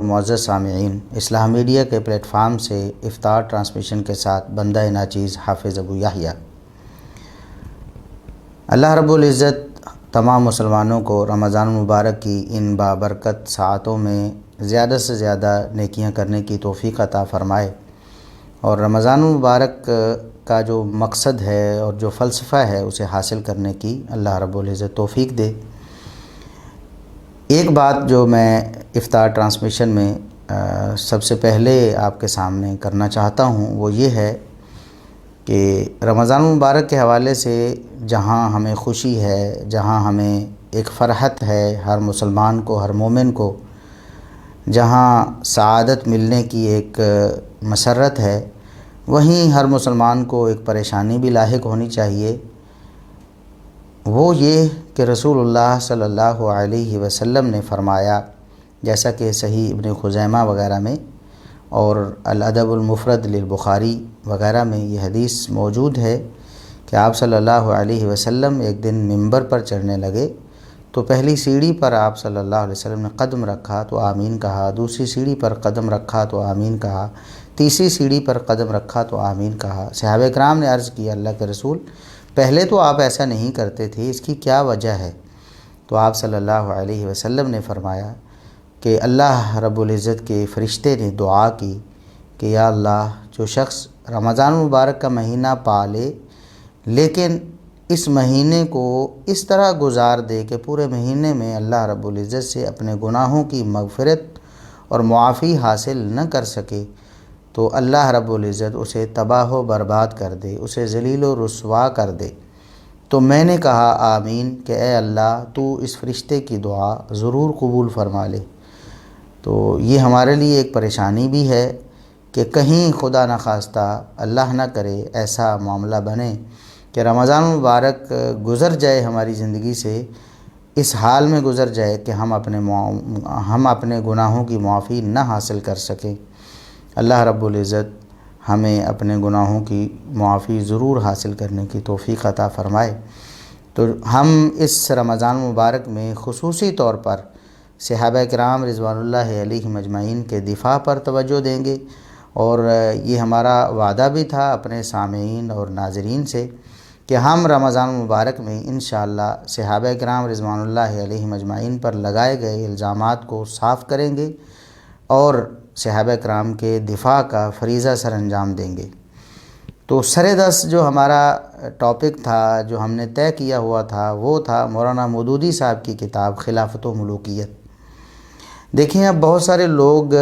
معزز سامعین، اصلاح میڈیا کے پلیٹ فارم سے افطار ٹرانسمیشن کے ساتھ بندہ ناچیز حافظ ابو یحییٰ۔ اللہ رب العزت تمام مسلمانوں کو رمضان المبارک کی ان بابرکت ساعتوں میں زیادہ سے زیادہ نیکیاں کرنے کی توفیق عطا فرمائے، اور رمضان المبارک کا جو مقصد ہے اور جو فلسفہ ہے اسے حاصل کرنے کی اللہ رب العزت توفیق دے۔ ایک بات جو میں افطار ٹرانسمیشن میں سب سے پہلے آپ کے سامنے کرنا چاہتا ہوں وہ یہ ہے کہ رمضان المبارک کے حوالے سے جہاں ہمیں خوشی ہے، جہاں ہمیں ایک فرحت ہے ہر مسلمان کو، ہر مومن کو، جہاں سعادت ملنے کی ایک مسرت ہے، وہیں ہر مسلمان کو ایک پریشانی بھی لاحق ہونی چاہیے۔ وہ یہ کہ رسول اللہ صلی اللہ علیہ وسلم نے فرمایا، جیسا کہ صحیح ابن خزیمہ وغیرہ میں اور الادب المفرد للبخاری وغیرہ میں یہ حدیث موجود ہے کہ آپ صلی اللہ علیہ وسلم ایک دن ممبر پر چڑھنے لگے تو پہلی سیڑھی پر آپ صلی اللہ علیہ وسلم نے قدم رکھا تو آمین کہا، دوسری سیڑھی پر قدم رکھا تو آمین کہا، تیسری سیڑھی پر قدم رکھا تو آمین کہا۔ صحابہ کرام نے عرض کیا، اللہ کے رسول، پہلے تو آپ ایسا نہیں کرتے تھے، اس کی کیا وجہ ہے؟ تو آپ صلی اللہ علیہ وسلم نے فرمایا کہ اللہ رب العزت کے فرشتے نے دعا کی کہ یا اللہ، جو شخص رمضان المبارک کا مہینہ پالے لیکن اس مہینے کو اس طرح گزار دے کہ پورے مہینے میں اللہ رب العزت سے اپنے گناہوں کی مغفرت اور معافی حاصل نہ کر سکے، تو اللہ رب العزت اسے تباہ و برباد کر دے، اسے ذلیل و رسوا کر دے۔ تو میں نے کہا آمین کہ اے اللہ، تو اس فرشتے کی دعا ضرور قبول فرما لے۔ تو یہ ہمارے لیے ایک پریشانی بھی ہے کہ کہیں خدا نخواستہ اللہ نہ کرے ایسا معاملہ بنے کہ رمضان مبارک گزر جائے ہماری زندگی سے، اس حال میں گزر جائے کہ ہم اپنے گناہوں کی معافی نہ حاصل کر سکیں۔ اللہ رب العزت ہمیں اپنے گناہوں کی معافی ضرور حاصل کرنے کی توفیق عطا فرمائے۔ تو ہم اس رمضان مبارک میں خصوصی طور پر صحابہ کرام رضوان اللہ علیہم اجمعین کے دفاع پر توجہ دیں گے، اور یہ ہمارا وعدہ بھی تھا اپنے سامعین اور ناظرین سے کہ ہم رمضان مبارک میں انشاءاللہ صحابہ کرام رضوان اللہ علیہم اجمعین پر لگائے گئے الزامات کو صاف کریں گے اور صحابہ کرام کے دفاع کا فریضہ سر انجام دیں گے۔ تو سر-دست جو ہمارا ٹاپک تھا، جو ہم نے طے کیا ہوا تھا، وہ تھا مولانا مودودی صاحب کی کتاب خلافت و ملوکیت۔ دیکھیں، اب بہت سارے لوگ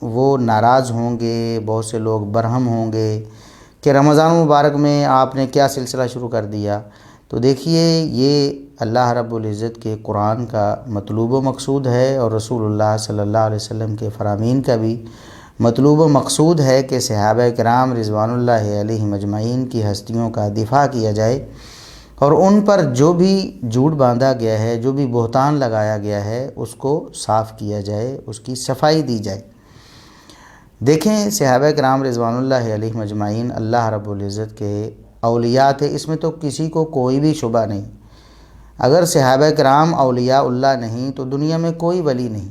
وہ ناراض ہوں گے، بہت سے لوگ برہم ہوں گے کہ رمضان مبارک میں آپ نے کیا سلسلہ شروع کر دیا۔ تو دیکھیے، یہ اللہ رب العزت کے قرآن کا مطلوب و مقصود ہے، اور رسول اللہ صلی اللہ علیہ وسلم کے فرامین کا بھی مطلوب و مقصود ہے کہ صحابہ کرام رضوان اللہ علیہم اجمعین کی ہستیوں کا دفاع کیا جائے، اور ان پر جو بھی جھوٹ باندھا گیا ہے، جو بھی بہتان لگایا گیا ہے، اس کو صاف کیا جائے، اس کی صفائی دی جائے۔ دیکھیں، صحابہ کرام رضوان اللہ علیہم اجمعین اللہ رب العزت کے اولیاء تھے، اس میں تو کسی کو کوئی بھی شبہ نہیں۔ اگر صحابہ کرام اولیاء اللہ نہیں تو دنیا میں کوئی ولی نہیں۔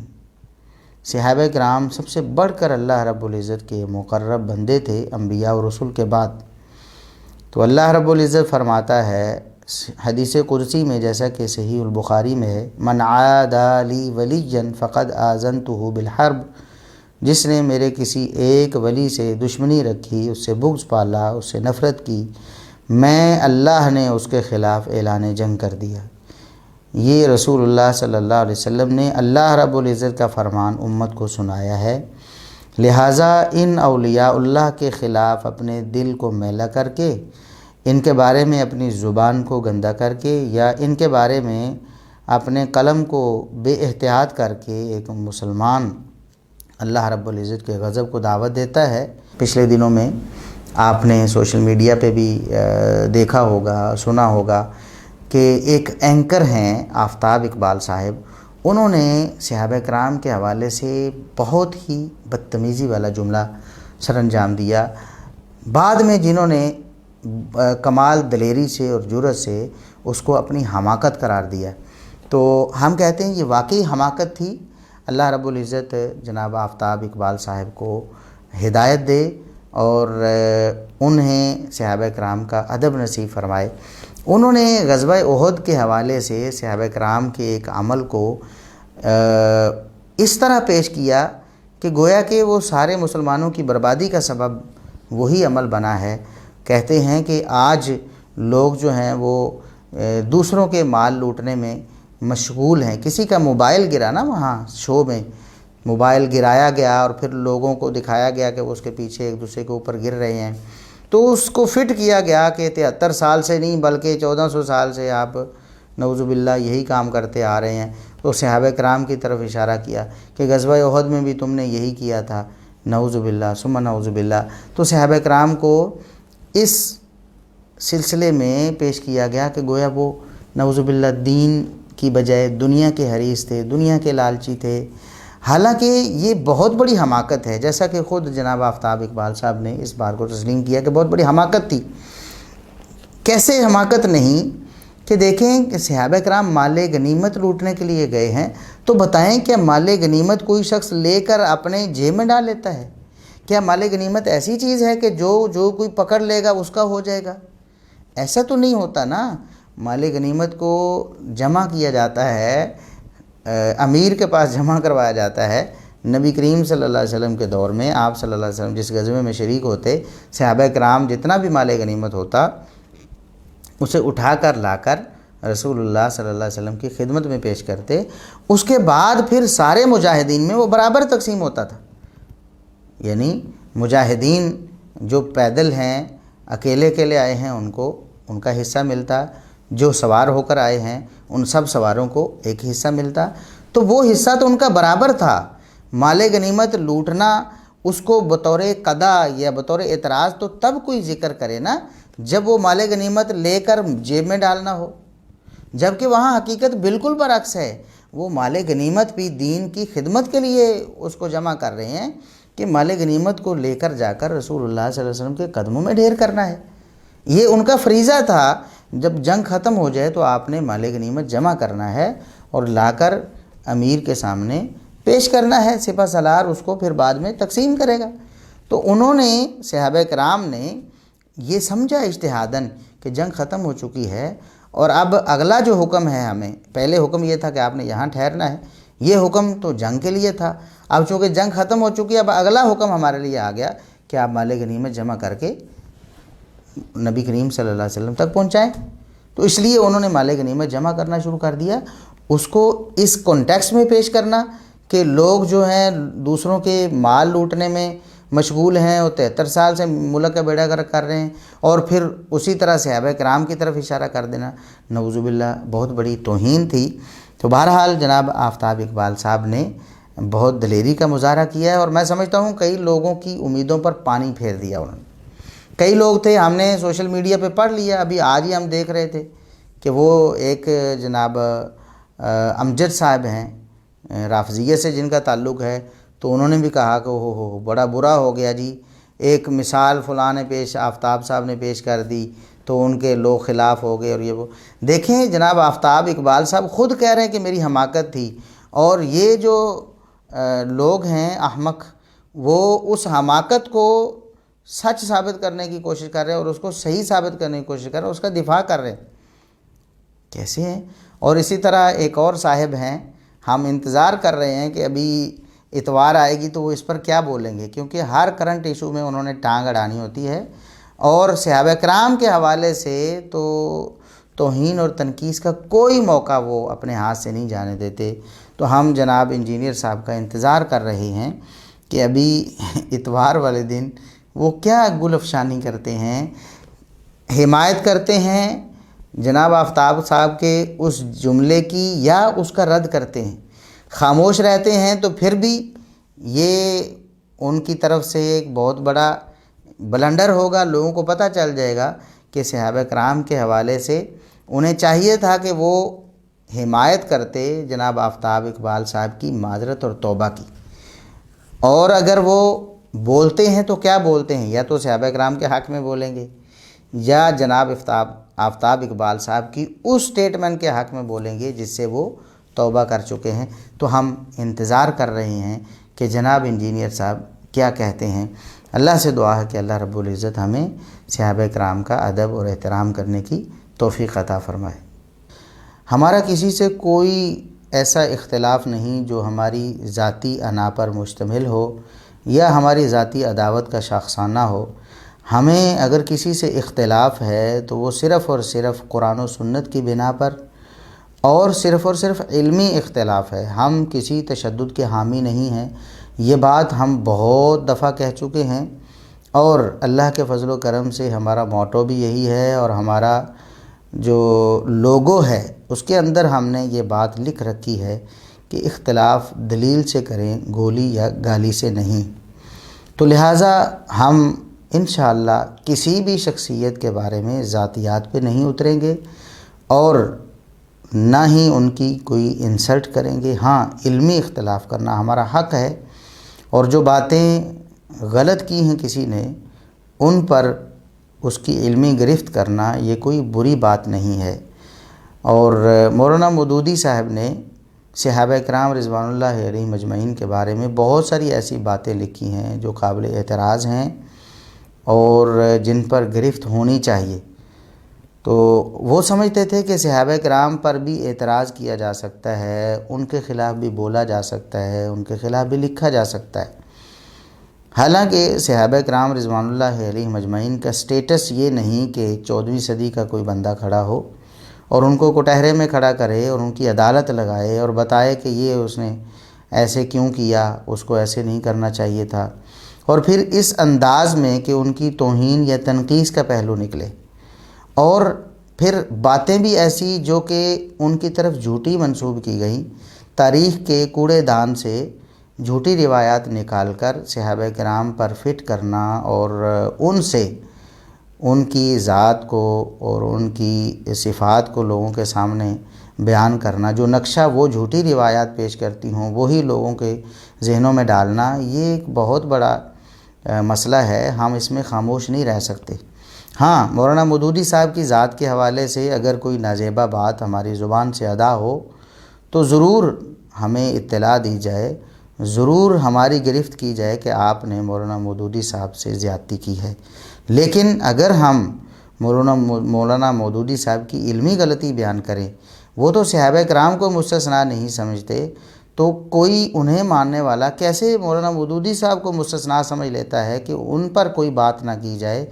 صحابہ کرام سب سے بڑھ کر اللہ رب العزت کے مقرب بندے تھے انبیاء و رسول کے بعد۔ تو اللہ رب العزت فرماتا ہے حدیث قدسی میں، جیسا کہ صحیح البخاری میں ہے، من عادى لي وليا فقد آذنته بالحرب، جس نے میرے کسی ایک ولی سے دشمنی رکھی، اس سے بغض پالا، اس سے نفرت کی، میں اللہ نے اس کے خلاف اعلان جنگ کر دیا۔ یہ رسول اللہ صلی اللہ علیہ وسلم نے اللہ رب العزت کا فرمان امت کو سنایا ہے۔ لہٰذا ان اولیاء اللہ کے خلاف اپنے دل کو میلا کر کے، ان کے بارے میں اپنی زبان کو گندا کر کے، یا ان کے بارے میں اپنے قلم کو بے احتیاط کر کے ایک مسلمان اللہ رب العزت کے غضب کو دعوت دیتا ہے۔ پچھلے دنوں میں آپ نے سوشل میڈیا پہ بھی دیکھا ہوگا، سنا ہوگا کہ ایک اینکر ہیں آفتاب اقبال صاحب، انہوں نے صحابہ کرام کے حوالے سے بہت ہی بدتمیزی والا جملہ سر انجام دیا۔ بعد میں جنہوں نے کمال دلیری سے اور جرأت سے اس کو اپنی حماقت قرار دیا، تو ہم کہتے ہیں یہ واقعی حماقت تھی۔ اللہ رب العزت جناب آفتاب اقبال صاحب کو ہدایت دے اور انہیں صحابہ کرام کا ادب نصیب فرمائے۔ انہوں نے غزوہ احد کے حوالے سے صحابہ کرام کے ایک عمل کو اس طرح پیش کیا کہ گویا کہ وہ سارے مسلمانوں کی بربادی کا سبب وہی عمل بنا ہے۔ کہتے ہیں کہ آج لوگ جو ہیں وہ دوسروں کے مال لوٹنے میں مشغول ہیں۔ کسی کا موبائل گرا نا، وہاں شو میں موبائل گرایا گیا اور پھر لوگوں کو دکھایا گیا کہ وہ اس کے پیچھے ایک دوسرے کے اوپر گر رہے ہیں، تو اس کو فٹ کیا گیا کہ 73 سال سے نہیں بلکہ 1400 سال سے آپ نعوذ باللہ یہی کام کرتے آ رہے ہیں۔ تو صحابہ کرام کی طرف اشارہ کیا کہ غزوہ احد میں بھی تم نے یہی کیا تھا، نعوذ باللہ ثم نعوذ باللہ۔ تو صحابہ کرام کو اس سلسلے میں پیش کیا گیا کہ گویا وہ نعوذ باللہ دین کی بجائے دنیا کے حریص تھے، دنیا کے لالچی تھے۔ حالانکہ یہ بہت بڑی حماقت ہے، جیسا کہ خود جناب آفتاب اقبال صاحب نے اس بات کو تسلیم کیا کہ بہت بڑی حماقت تھی۔ کیسے حماقت نہیں کہ دیکھیں کہ صحابہ کرام مال غنیمت لوٹنے کے لیے گئے ہیں، تو بتائیں کیا مال غنیمت کوئی شخص لے کر اپنے جیب میں ڈال لیتا ہے؟ کیا مال غنیمت ایسی چیز ہے کہ جو کوئی پکڑ لے گا اس کا ہو جائے گا؟ ایسا تو نہیں ہوتا نا۔ مال غنیمت کو جمع کیا جاتا ہے، امیر کے پاس جمع کروایا جاتا ہے۔ نبی کریم صلی اللہ علیہ وسلم کے دور میں آپ صلی اللہ علیہ وسلم جس غزوے میں شریک ہوتے، صحابہ کرام جتنا بھی مال غنیمت ہوتا اسے اٹھا کر لا کر رسول اللہ صلی اللہ علیہ وسلم کی خدمت میں پیش کرتے۔ اس کے بعد پھر سارے مجاہدین میں وہ برابر تقسیم ہوتا تھا، یعنی مجاہدین جو پیدل ہیں، اکیلے اکیلے آئے ہیں، ان کا حصہ ملتا، جو سوار ہو کر آئے ہیں ان سب سواروں کو ایک حصہ ملتا۔ تو وہ حصہ تو ان کا برابر تھا۔ مال غنیمت لوٹنا اس کو بطور قضا یا بطور اعتراض تو تب کوئی ذکر کرے نا جب وہ مال غنیمت لے کر جیب میں ڈالنا ہو، جبکہ وہاں حقیقت بالکل برعکس ہے۔ وہ مال غنیمت بھی دین کی خدمت کے لیے اس کو جمع کر رہے ہیں کہ مال غنیمت کو لے کر جا کر رسول اللہ صلی اللہ علیہ وسلم کے قدموں میں ڈھیر کرنا ہے۔ یہ ان کا فریضہ تھا، جب جنگ ختم ہو جائے تو آپ نے مال غنیمت جمع کرنا ہے اور لا کر امیر کے سامنے پیش کرنا ہے، سپہ سالار اس کو پھر بعد میں تقسیم کرے گا۔ تو انہوں نے صحابہ کرام نے یہ سمجھا اجتہاداً کہ جنگ ختم ہو چکی ہے اور اب اگلا جو حکم ہے ہمیں، پہلے حکم یہ تھا کہ آپ نے یہاں ٹھہرنا ہے، یہ حکم تو جنگ کے لیے تھا، اب چونکہ جنگ ختم ہو چکی ہے اب اگلا حکم ہمارے لیے آ گیا کہ آپ مال غنیمت جمع کر کے نبی کریم صلی اللہ علیہ وسلم تک پہنچائیں۔ تو اس لیے انہوں نے مال غنیمت جمع کرنا شروع کر دیا، اس کو اس کانٹیکسٹ میں پیش کرنا کہ لوگ جو ہیں دوسروں کے مال لوٹنے میں مشغول ہیں، وہ 73 سال سے ملک کا بیڑا گرک کر رہے ہیں، اور پھر اسی طرح صحابہ کرام کی طرف اشارہ کر دینا نعوذ باللہ بہت بڑی توہین تھی۔ تو بہرحال جناب آفتاب اقبال صاحب نے بہت دلیری کا مظاہرہ کیا ہے، اور میں سمجھتا ہوں کئی لوگوں کی امیدوں پر پانی پھیر دیا انہوں نے۔ کئی لوگ تھے، ہم نے سوشل میڈیا پہ پڑھ لیا، ابھی آج ہی ہم دیکھ رہے تھے کہ وہ ایک جناب امجد صاحب ہیں رافضیہ سے جن کا تعلق ہے، تو انہوں نے بھی کہا کہ ہو بڑا برا ہو گیا جی، ایک مثال فلاں نے آفتاب صاحب نے پیش کر دی تو ان کے لوگ خلاف ہو گئے، اور یہ وہ دیکھیں جناب آفتاب اقبال صاحب خود کہہ رہے ہیں کہ میری حماقت تھی، اور یہ جو لوگ ہیں احمق، وہ اس حماقت کو سچ ثابت کرنے کی کوشش کر رہے ہیں اور اس کو صحیح ثابت کرنے کی کوشش کر رہے ہیں، اس کا دفاع کر رہے ہیں۔ کیسے ہیں؟ اور اسی طرح ایک اور صاحب ہیں، ہم انتظار کر رہے ہیں کہ ابھی اتوار آئے گی تو وہ اس پر کیا بولیں گے، کیونکہ ہر کرنٹ ایشو میں انہوں نے ٹانگ اڑانی ہوتی ہے، اور صحابہ کرام کے حوالے سے تو توہین اور تنقید کا کوئی موقع وہ اپنے ہاتھ سے نہیں جانے دیتے۔ تو ہم جناب انجینئر صاحب کا انتظار کر رہے ہیں کہ ابھی اتوار والے دن وہ کیا گل افشانی کرتے ہیں، حمایت کرتے ہیں جناب آفتاب صاحب کے اس جملے کی یا اس کا رد کرتے ہیں، خاموش رہتے ہیں، تو پھر بھی یہ ان کی طرف سے ایک بہت بڑا بلنڈر ہوگا۔ لوگوں کو پتہ چل جائے گا کہ صحابہ کرام کے حوالے سے انہیں چاہیے تھا کہ وہ حمایت کرتے جناب آفتاب اقبال صاحب کی معذرت اور توبہ کی، اور اگر وہ بولتے ہیں تو کیا بولتے ہیں، یا تو صحابہ کرام کے حق میں بولیں گے یا جناب آفتاب اقبال صاحب کی اس سٹیٹمنٹ کے حق میں بولیں گے جس سے وہ توبہ کر چکے ہیں، تو ہم انتظار کر رہے ہیں کہ جناب انجینئر صاحب کیا کہتے ہیں۔ اللہ سے دعا ہے کہ اللہ رب العزت ہمیں صحابہ کرام کا ادب اور احترام کرنے کی توفیق عطا فرمائے۔ ہمارا کسی سے کوئی ایسا اختلاف نہیں جو ہماری ذاتی انا پر مشتمل ہو یا ہماری ذاتی عداوت کا شاخسانہ ہو۔ ہمیں اگر کسی سے اختلاف ہے تو وہ صرف اور صرف قرآن و سنت کی بنا پر اور صرف علمی اختلاف ہے۔ ہم کسی تشدد کے حامی نہیں ہیں، یہ بات ہم بہت دفعہ کہہ چکے ہیں، اور اللہ کے فضل و کرم سے ہمارا موٹو بھی یہی ہے، اور ہمارا جو لوگو ہے اس کے اندر ہم نے یہ بات لکھ رکھی ہے کہ اختلاف دلیل سے کریں، گولی یا گالی سے نہیں۔ تو لہٰذا ہم انشاءاللہ کسی بھی شخصیت کے بارے میں ذاتیات پہ نہیں اتریں گے اور نہ ہی ان کی کوئی انسلٹ کریں گے۔ ہاں، علمی اختلاف کرنا ہمارا حق ہے، اور جو باتیں غلط کی ہیں کسی نے ان پر اس کی علمی گرفت کرنا یہ کوئی بری بات نہیں ہے۔ اور مولانا مودودی صاحب نے صحابہ کرام رضوان اللہ علیہم اجمعین کے بارے میں بہت ساری ایسی باتیں لکھی ہیں جو قابل اعتراض ہیں اور جن پر گرفت ہونی چاہیے۔ تو وہ سمجھتے تھے کہ صحابہ کرام پر بھی اعتراض کیا جا سکتا ہے، ان کے خلاف بھی بولا جا سکتا ہے، ان کے خلاف بھی لکھا جا سکتا ہے۔ حالانکہ صحابہ کرام رضوان اللہ علیہم اجمعین کا سٹیٹس یہ نہیں کہ 14ویں صدی کا کوئی بندہ کھڑا ہو اور ان کو کٹہرے میں کھڑا کرے اور ان کی عدالت لگائے اور بتائے کہ یہ اس نے ایسے کیوں کیا، اس کو ایسے نہیں کرنا چاہیے تھا، اور پھر اس انداز میں کہ ان کی توہین یا تنقیص کا پہلو نکلے، اور پھر باتیں بھی ایسی جو کہ ان کی طرف جھوٹی منسوب کی گئیں، تاریخ کے کوڑے دان سے جھوٹی روایات نکال کر صحابہ کرام پر فٹ کرنا اور ان سے ان کی ذات کو اور ان کی صفات کو لوگوں کے سامنے بیان کرنا، جو نقشہ وہ جھوٹی روایات پیش کرتی ہوں وہی لوگوں کے ذہنوں میں ڈالنا، یہ ایک بہت بڑا مسئلہ ہے۔ ہم اس میں خاموش نہیں رہ سکتے۔ ہاں، مولانا مودودی صاحب کی ذات کے حوالے سے اگر کوئی نازیبہ بات ہماری زبان سے ادا ہو تو ضرور ہمیں اطلاع دی جائے، ضرور ہماری گرفت کی جائے کہ آپ نے مولانا مودودی صاحب سے زیادتی کی ہے۔ لیکن اگر ہم مولانا مودودی صاحب کی علمی غلطی بیان کریں، وہ تو صحابہ کرام کو مستثنا نہیں سمجھتے، تو کوئی انہیں ماننے والا کیسے مولانا مودودی صاحب کو مستثنا سمجھ لیتا ہے کہ ان پر کوئی بات نہ کی جائے،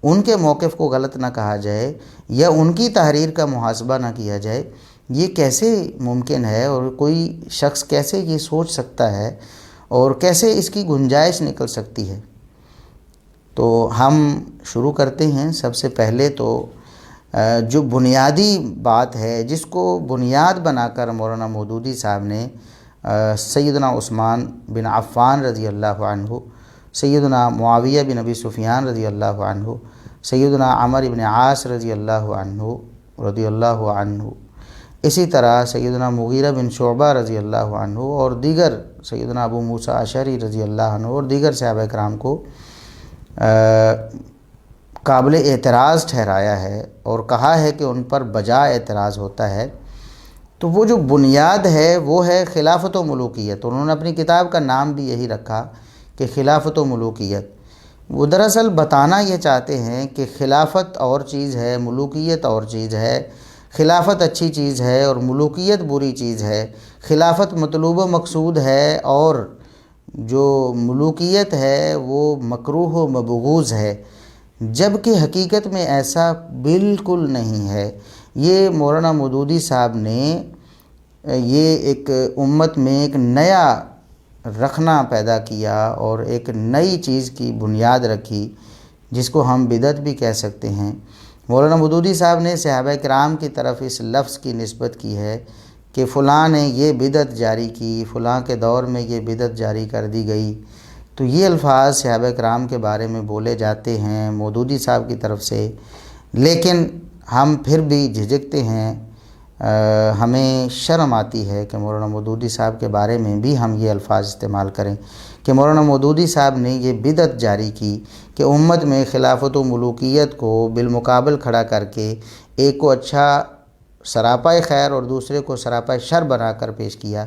ان کے موقف کو غلط نہ کہا جائے یا ان کی تحریر کا محاسبہ نہ کیا جائے؟ یہ کیسے ممکن ہے، اور کوئی شخص کیسے یہ سوچ سکتا ہے، اور کیسے اس کی گنجائش نکل سکتی ہے؟ تو ہم شروع کرتے ہیں۔ سب سے پہلے تو جو بنیادی بات ہے جس کو بنیاد بنا کر مولانا مودودی صاحب نے سیدنا عثمان بن عفان رضی اللہ عنہ، سیدنا معاویہ بن ابی سفیان رضی اللہ عنہ، سیدنا عمر بن عاص رضی اللہ عنہ، اسی طرح سیدنا مغیرہ بن شعبہ رضی اللہ عنہ اور دیگر سیدنا ابو موسیٰ اشعری رضی اللہ عنہ اور دیگر صحابہ کرام کو قابل اعتراض ٹھہرایا ہے اور کہا ہے کہ ان پر بجا اعتراض ہوتا ہے۔ تو وہ جو بنیاد ہے وہ ہے خلافت و ملوکیت۔ انہوں نے اپنی کتاب کا نام بھی یہی رکھا کہ خلافت و ملوکیت۔ وہ دراصل بتانا یہ چاہتے ہیں کہ خلافت اور چیز ہے، ملوکیت اور چیز ہے۔ خلافت اچھی چیز ہے اور ملوکیت بری چیز ہے۔ خلافت مطلوب و مقصود ہے اور جو ملوکیت ہے وہ مکروہ و مبغوض ہے، جبکہ حقیقت میں ایسا بالکل نہیں ہے۔ یہ مولانا مودودی صاحب نے یہ ایک امت میں ایک نیا رکھنا پیدا کیا اور ایک نئی چیز کی بنیاد رکھی جس کو ہم بدعت بھی کہہ سکتے ہیں۔ مولانا مودودی صاحب نے صحابہ کرام کی طرف اس لفظ کی نسبت کی ہے کہ فلاں نے یہ بدعت جاری کی، فلاں کے دور میں یہ بدعت جاری کر دی گئی۔ تو یہ الفاظ صحابہ کرام کے بارے میں بولے جاتے ہیں مودودی صاحب کی طرف سے، لیکن ہم پھر بھی جھجکتے ہیں، ہمیں شرم آتی ہے کہ مولانا مودودی صاحب کے بارے میں بھی ہم یہ الفاظ استعمال کریں کہ مولانا مودودی صاحب نے یہ بدعت جاری کی کہ امت میں خلافت و ملوکیت کو بالمقابل کھڑا کر کے ایک کو اچھا سراپائے خیر اور دوسرے کو سراپائے شر بنا کر پیش کیا،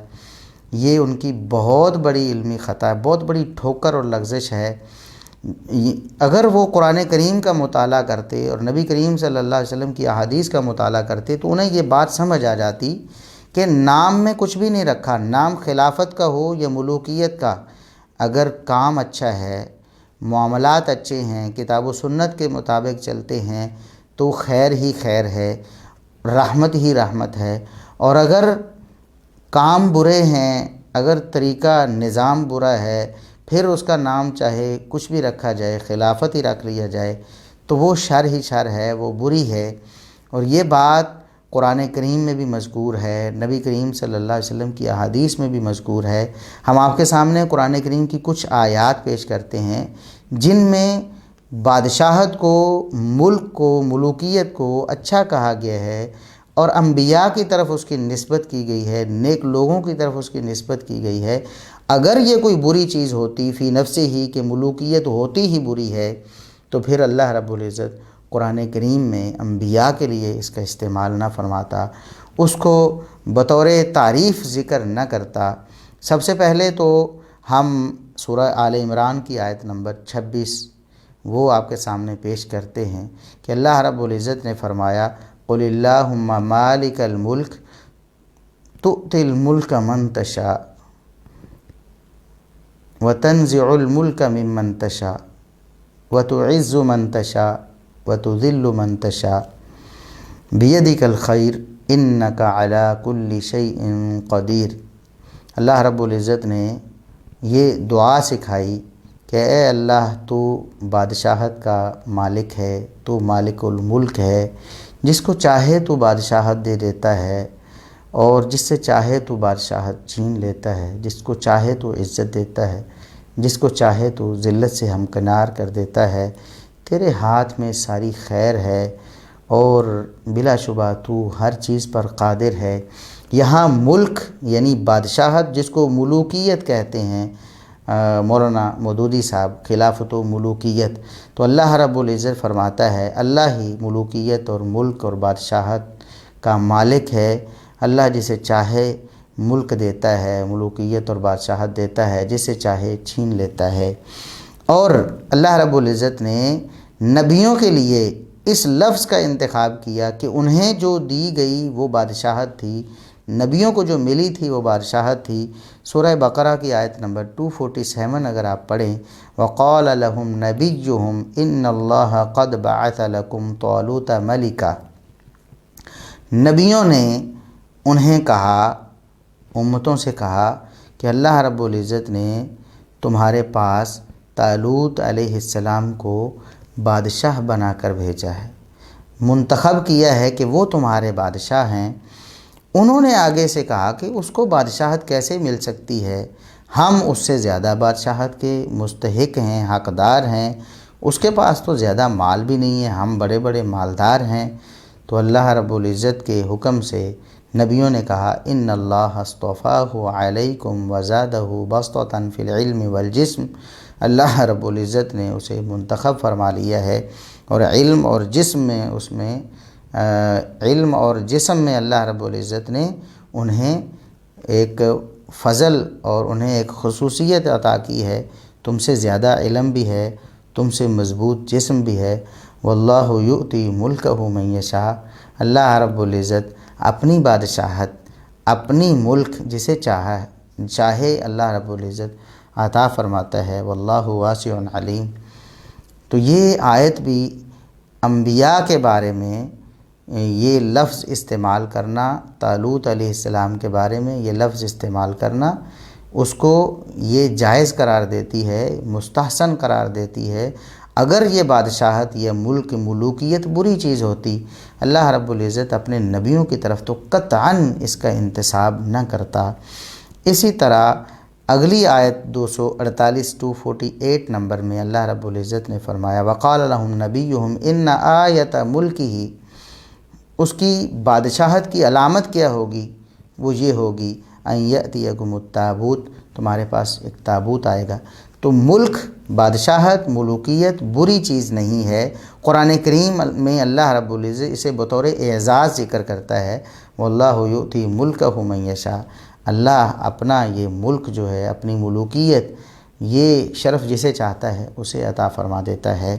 یہ ان کی بہت بڑی علمی خطا ہے، بہت بڑی ٹھوکر اور لغزش ہے۔ اگر وہ قرآن کریم کا مطالعہ کرتے اور نبی کریم صلی اللہ علیہ وسلم کی احادیث کا مطالعہ کرتے تو انہیں یہ بات سمجھ آ جاتی کہ نام میں کچھ بھی نہیں رکھا، نام خلافت کا ہو یا ملوکیت کا، اگر کام اچھا ہے، معاملات اچھے ہیں، کتاب و سنت کے مطابق چلتے ہیں تو خیر ہی خیر ہے، رحمت ہی رحمت ہے۔ اور اگر کام برے ہیں، اگر طریقہ نظام برا ہے، پھر اس کا نام چاہے کچھ بھی رکھا جائے، خلافت ہی رکھ لیا جائے، تو وہ شر ہی شر ہے، وہ بری ہے۔ اور یہ بات قرآن کریم میں بھی مذکور ہے، نبی کریم صلی اللہ علیہ وسلم کی احادیث میں بھی مذکور ہے۔ ہم آپ کے سامنے قرآن کریم کی کچھ آیات پیش کرتے ہیں جن میں بادشاہت کو، ملک کو، ملوکیت کو اچھا کہا گیا ہے اور انبیاء کی طرف اس کی نسبت کی گئی ہے، نیک لوگوں کی طرف اس کی نسبت کی گئی ہے۔ اگر یہ کوئی بری چیز ہوتی فی نفسہ ہی کہ ملوکیت ہوتی ہی بری ہے تو پھر اللہ رب العزت قرآن کریم میں انبیاء کے لیے اس کا استعمال نہ فرماتا، اس کو بطور تعریف ذکر نہ کرتا۔ سب سے پہلے تو ہم سورہ آل عمران کی آیت نمبر 26 وہ آپ کے سامنے پیش کرتے ہیں کہ اللہ رب العزت نے فرمایا قل اللہم مالک الملک تؤتی الملک من تشاء وتنزع الملک ممن تشاء وتعز من تشاء وتذل من تشاء بیدک الخیر انک علی کل شیء قدیر۔ اللہ رب العزت نے یہ دعا سکھائی کہ اے اللہ تو بادشاہت کا مالک ہے، تو مالک الملک ہے، جس کو چاہے تو بادشاہت دے دیتا ہے اور جس سے چاہے تو بادشاہت چھین لیتا ہے، جس کو چاہے تو عزت دیتا ہے، جس کو چاہے تو ذلت سے ہمکنار کر دیتا ہے۔ تیرے ہاتھ میں ساری خیر ہے اور بلا شبہ تو ہر چیز پر قادر ہے۔ یہاں ملک یعنی بادشاہت جس کو ملوکیت کہتے ہیں، مولانا مودودی صاحب، خلافت و ملوکیت، تو اللہ رب العزت فرماتا ہے اللہ ہی ملوکیت اور ملک اور بادشاہت کا مالک ہے۔ اللہ جسے چاہے ملک دیتا ہے، ملوکیت اور بادشاہت دیتا ہے، جسے چاہے چھین لیتا ہے۔ اور اللہ رب العزت نے نبیوں کے لیے اس لفظ کا انتخاب کیا کہ انہیں جو دی گئی وہ بادشاہت تھی، نبیوں کو جو ملی تھی وہ بادشاہت تھی۔ سورہ بقرہ کی آیت نمبر 247 اگر آپ پڑھیں، وَقَالَ لَهُمْ نَبِيُّهُمْ إِنَّ اللَّهَ قَدْ بَعَثَ لَكُمْ طَالُوتَ مَلِكًا، نبیوں نے انہیں کہا، امتوں سے کہا کہ اللہ رب العزت نے تمہارے پاس طالوت علیہ السلام کو بادشاہ بنا کر بھیجا ہے، منتخب کیا ہے کہ وہ تمہارے بادشاہ ہیں۔ انہوں نے آگے سے کہا کہ اس کو بادشاہت کیسے مل سکتی ہے، ہم اس سے زیادہ بادشاہت کے مستحق ہیں، حقدار ہیں، اس کے پاس تو زیادہ مال بھی نہیں ہے، ہم بڑے بڑے مالدار ہیں۔ تو اللہ رب العزت کے حکم سے نبیوں نے کہا ان اللہ اصطفاہ علیکم وزادہ بسطۃ فی العلم والجسم، اللہ رب العزت نے اسے منتخب فرما لیا ہے اور علم اور جسم میں علم اور جسم میں اللہ رب العزت نے انہیں ایک فضل اور انہیں ایک خصوصیت عطا کی ہے، تم سے زیادہ علم بھی ہے، تم سے مضبوط جسم بھی ہے۔ واللہ یؤتی ملکہ من یشاء، اللہ رب العزت اپنی بادشاہت، اپنی ملک جسے چاہے اللہ رب العزت عطا فرماتا ہے۔ واللہ واسع علیم۔ تو یہ آیت بھی انبیاء کے بارے میں یہ لفظ استعمال کرنا، طالوت علیہ السلام کے بارے میں یہ لفظ استعمال کرنا، اس کو یہ جائز قرار دیتی ہے، مستحسن قرار دیتی ہے۔ اگر یہ بادشاہت یا ملک، ملوکیت بری چیز ہوتی، اللہ رب العزت اپنے نبیوں کی طرف تو قطعاً اس کا انتساب نہ کرتا۔ اسی طرح اگلی آیت 248 نمبر میں اللہ رب العزت نے فرمایا وَقَالَ لَهُمْ نَبِيُّهُمْ إِنَّ آیَةَ مُلْكِهِ، اس کی بادشاہت کی علامت کیا ہوگی؟ وہ یہ ہوگی ان یأتیکم التابوت، تمہارے پاس ایک تابوت آئے گا۔ تو ملک، بادشاہت، ملوکیت بری چیز نہیں ہے۔ قرآن کریم میں اللہ رب العزت اسے بطور اعزاز ذکر کرتا ہے، واللہ یؤتی ملکہ من یشاء۔ اللہ اپنا یہ ملک جو ہے، اپنی ملوکیت، یہ شرف جسے چاہتا ہے اسے عطا فرما دیتا ہے۔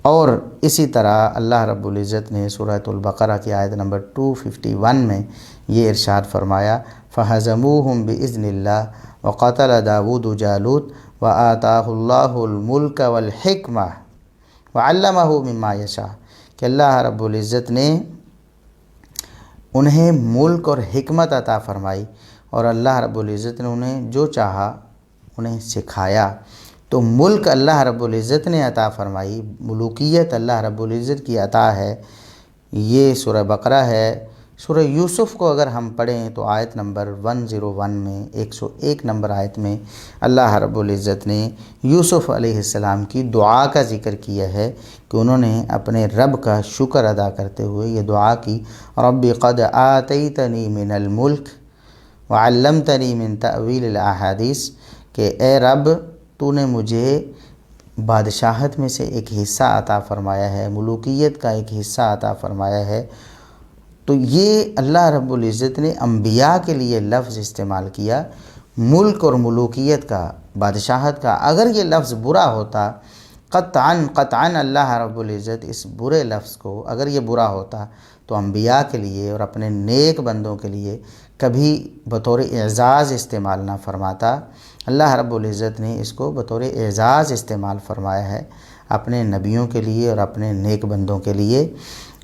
اور اسی طرح اللہ رب العزت نے سورۃ البقرہ کی آیت نمبر 251 میں یہ ارشاد فرمایا، فَهَزَمُوهُمْ بِإِذْنِ اللَّهِ وَقَتَلَ دَاوُودُ جَالُوتَ وَآتَاهُ اللَّهُ الْمُلْكَ وَالْحِكْمَةَ وَعَلَّمَهُ مِمَّا يَشَاءُ، کہ اللہ رب العزت نے انہیں ملک اور حکمت عطا فرمائی، اور اللہ رب العزت نے انہیں جو چاہا انہیں سکھایا۔ تو ملک اللہ رب العزت نے عطا فرمائی، ملوکیت اللہ رب العزت کی عطا ہے۔ یہ سورہ بقرہ ہے۔ سورہ یوسف کو اگر ہم پڑھیں تو آیت نمبر 101 میں، 101 نمبر آیت میں اللہ رب العزت نے یوسف علیہ السلام کی دعا کا ذکر کیا ہے کہ انہوں نے اپنے رب کا شکر ادا کرتے ہوئے یہ دعا کی، رب قد آتیتنی من الملک وعلمتنی من تأویل الاحادیث، کہ اے رب تو نے مجھے بادشاہت میں سے ایک حصہ عطا فرمایا ہے، ملوکیت کا ایک حصہ عطا فرمایا ہے۔ تو یہ اللہ رب العزت نے انبیاء کے لیے لفظ استعمال کیا، ملک اور ملوکیت کا، بادشاہت کا۔ اگر یہ لفظ برا ہوتا، قطعاً اللہ رب العزت اس برے لفظ کو، اگر یہ برا ہوتا تو انبیاء کے لیے اور اپنے نیک بندوں کے لیے کبھی بطور اعزاز استعمال نہ فرماتا۔ اللہ رب العزت نے اس کو بطور اعزاز استعمال فرمایا ہے اپنے نبیوں کے لیے اور اپنے نیک بندوں کے لیے۔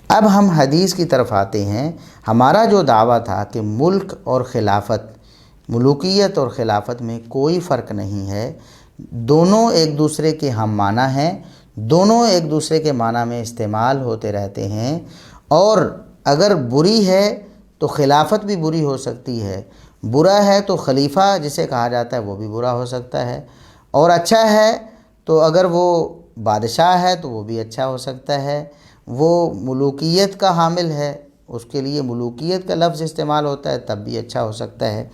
اب ہم حدیث کی طرف آتے ہیں۔ ہمارا جو دعویٰ تھا کہ ملک اور خلافت، ملوکیت اور خلافت میں کوئی فرق نہیں ہے، دونوں ایک دوسرے کے ہم معنی ہیں، دونوں ایک دوسرے کے معنی میں استعمال ہوتے رہتے ہیں، اور اگر بری ہے تو خلافت بھی بری ہو سکتی ہے، برا ہے تو خلیفہ جسے کہا جاتا ہے وہ بھی برا ہو سکتا ہے، اور اچھا ہے تو اگر وہ بادشاہ ہے تو وہ بھی اچھا ہو سکتا ہے، وہ ملوکیت کا حامل ہے اس کے لیے ملوکیت کا لفظ استعمال ہوتا ہے تب بھی اچھا ہو سکتا ہے۔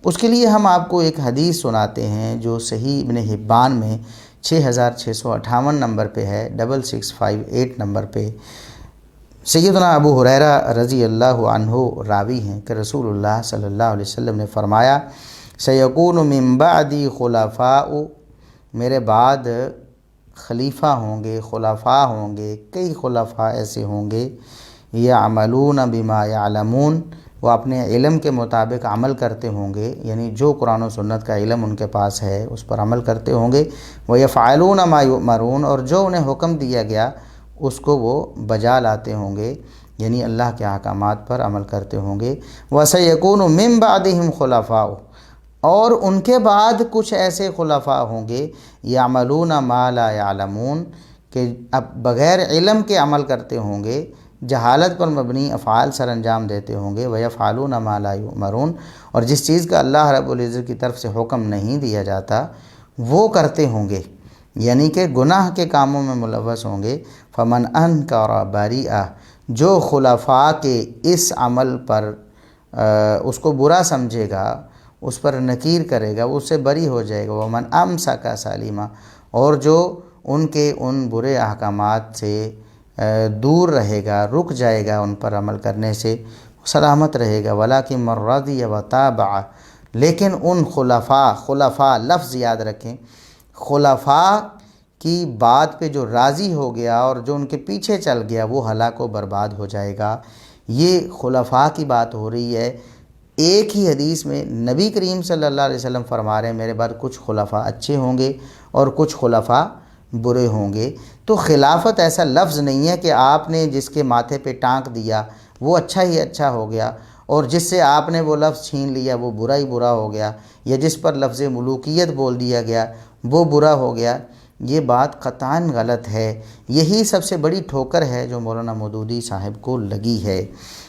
اس کے لیے ہم آپ کو ایک حدیث سناتے ہیں جو صحیح ابن حبان میں 6658 نمبر پہ ہے، 6658 نمبر پہ۔ سیدنا ابو ہریرہ رضی اللہ عنہ راوی ہیں کہ رسول اللہ صلی اللہ علیہ وسلم نے فرمایا، سیکون من بعدی خلفاء، میرے بعد خلیفہ ہوں گے، خلفاء ہوں گے، کئی خلفاء ایسے ہوں گے، یعملون بما یعلمون، وہ اپنے علم کے مطابق عمل کرتے ہوں گے، یعنی جو قرآن و سنت کا علم ان کے پاس ہے اس پر عمل کرتے ہوں گے، وَيَفْعَلُونَ مَا يُؤْمَرُونَ، اور جو انہیں حکم دیا گیا اس کو وہ بجا لاتے ہوں گے، یعنی اللہ کے احکامات پر عمل کرتے ہوں گے۔ وَسَيَكُونُ مِن بَعْدِهِمْ خُلَفَاءُ، اور ان کے بعد کچھ ایسے خلفاء ہوں گے، یعملون ما لا یعلمون، کہ اب بغیر علم کے عمل کرتے ہوں گے، جہالت پر مبنی افعال سر انجام دیتے ہوں گے، وَيَفْعَلُونَ مَا لَا يُؤْمَرُونَ، اور جس چیز کا اللہ رب العزت کی طرف سے حکم نہیں دیا جاتا وہ کرتے ہوں گے، یعنی کہ گناہ کے کاموں میں ملوث ہوں گے۔ فمن انکر بریئہ، جو خلفاء کے اس عمل پر اس کو برا سمجھے گا، اس پر نکیر کرے گا، وہ اس سے بری ہو جائے گا۔ ومن امسک سلیما، اور جو ان کے ان برے احکامات سے دور رہے گا، رک جائے گا ان پر عمل کرنے سے، سلامت رہے گا۔ ولکن من رضی وتابع، لیکن ان خلفاء لفظ یاد رکھیں، خلفاء کی بات پہ جو راضی ہو گیا اور جو ان کے پیچھے چل گیا وہ ہلاک و برباد ہو جائے گا۔ یہ خلفاء کی بات ہو رہی ہے۔ ایک ہی حدیث میں نبی کریم صلی اللہ علیہ وسلم فرما رہے ہیں میرے بعد کچھ خلفاء اچھے ہوں گے اور کچھ خلفاء برے ہوں گے۔ تو خلافت ایسا لفظ نہیں ہے کہ آپ نے جس کے ماتھے پہ ٹانک دیا وہ اچھا ہی اچھا ہو گیا، اور جس سے آپ نے وہ لفظ چھین لیا وہ برا ہی برا ہو گیا، یا جس پر لفظ ملوکیت بول دیا گیا وہ برا ہو گیا۔ یہ بات قطعاً غلط ہے۔ یہی سب سے بڑی ٹھوکر ہے جو مولانا مودودی صاحب کو لگی ہے۔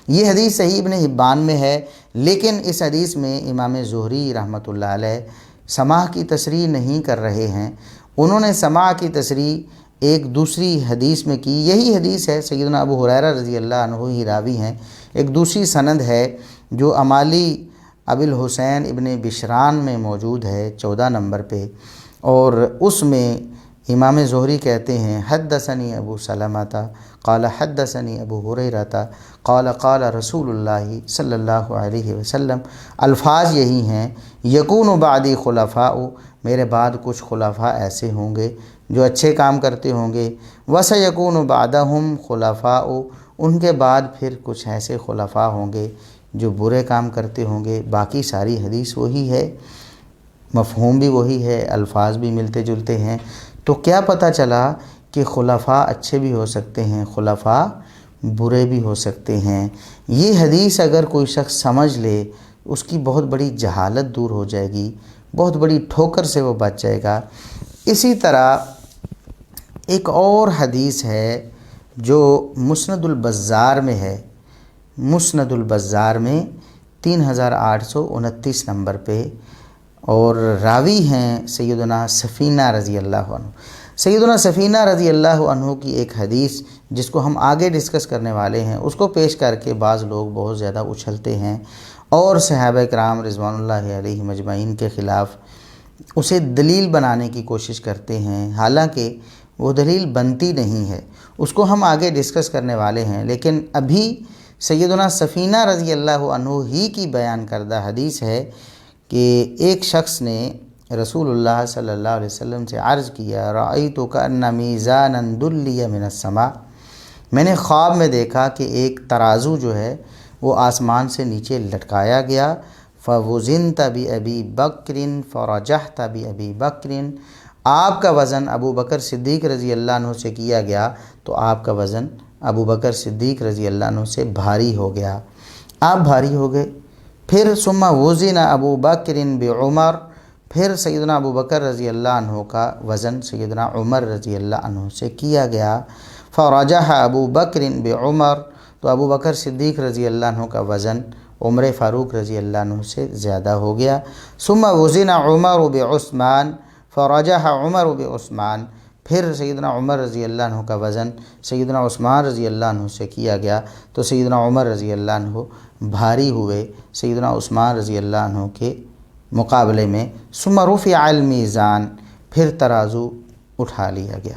یہ حدیث صحیح ابن حبان میں ہے، لیکن اس حدیث میں امام زہری رحمۃ اللہ علیہ سماع کی تصریح نہیں کر رہے ہیں۔ انہوں نے سماع کی تصریح ایک دوسری حدیث میں کی۔ یہی حدیث ہے، سیدنا ابو ہریرہ رضی اللہ عنہ ہی راوی ہیں۔ ایک دوسری سند ہے جو امالی ابی الحسین ابن بشران میں موجود ہے 14 نمبر پہ، اور اس میں امام زہری کہتے ہیں حدثنی ابو سلمۃ قال حدثنی ابو ہریرہ قال قال رسول اللہ صلی اللہ علیہ وسلم، الفاظ یہی ہیں، یکون بعدی خلفاء، میرے بعد کچھ خلفاء ایسے ہوں گے جو اچھے کام کرتے ہوں گے، وسیکون بعدہم خلفاء، ان کے بعد پھر کچھ ایسے خلفاء ہوں گے جو برے کام کرتے ہوں گے۔ باقی ساری حدیث وہی ہے، مفہوم بھی وہی ہے، الفاظ بھی ملتے جلتے ہیں۔ تو کیا پتہ چلا کہ خلفاء اچھے بھی ہو سکتے ہیں، خلفاء برے بھی ہو سکتے ہیں۔ یہ حدیث اگر کوئی شخص سمجھ لے، اس کی بہت بڑی جہالت دور ہو جائے گی، بہت بڑی ٹھوکر سے وہ بچ جائے گا۔ اسی طرح ایک اور حدیث ہے جو مسند البزار میں ہے، مسند البزار میں 3829 نمبر پہ، اور راوی ہیں سیدنا سفینہ رضی اللہ عنہ۔ سیدنا سفینہ رضی اللہ عنہ کی ایک حدیث جس کو ہم آگے ڈسکس کرنے والے ہیں، اس کو پیش کر کے بعض لوگ بہت زیادہ اچھلتے ہیں اور صحابہ کرام رضوان اللہ علیہ مجمعین کے خلاف اسے دلیل بنانے کی کوشش کرتے ہیں، حالانکہ وہ دلیل بنتی نہیں ہے۔ اس کو ہم آگے ڈسکس کرنے والے ہیں، لیکن ابھی سیدنا سفینہ رضی اللہ عنہ ہی کی بیان کردہ حدیث ہے کہ ایک شخص نے رسول اللہ صلی اللہ علیہ وسلم سے عرض کیا، رأیت کأن میزانا دلی من السماء، میں نے خواب میں دیکھا کہ ایک ترازو جو ہے وہ آسمان سے نیچے لٹکایا گیا، فوزنت بأبی بکر فرجحت بأبی بکر، آپ کا وزن ابو بکر صدیق رضی اللہ عنہ سے کیا گیا تو آپ کا وزن ابو بکر صدیق رضی اللہ عنہ سے بھاری ہو گیا، آپ بھاری ہو گئے۔ پھر ثم وزن ابو بکر بعمر، پھر سیدنا ابو بکر رضی اللہ عنہ کا وزن سیدنا عمر رضی اللہ عنہ سے کیا گیا، فرجح ابو بکر بعمر، تو ابو بکر صدیق رضی اللہ عنہ کا وزن عمر فاروق رضی اللہ عنہ سے زیادہ ہو گیا، ثم وزن عمر بعثمان فرجح عمر بعثمان، پھر سیدنا عمر رضی اللہ عنہ کا وزن سیدنا عثمان رضی اللہ عنہ سے کیا گیا تو سیدنا عمر رضی اللہ عنہ بھاری ہوئے سیدنا عثمان رضی اللہ عنہ کے مقابلے میں، ثم رفع المیزان، پھر ترازو اٹھا لیا گیا۔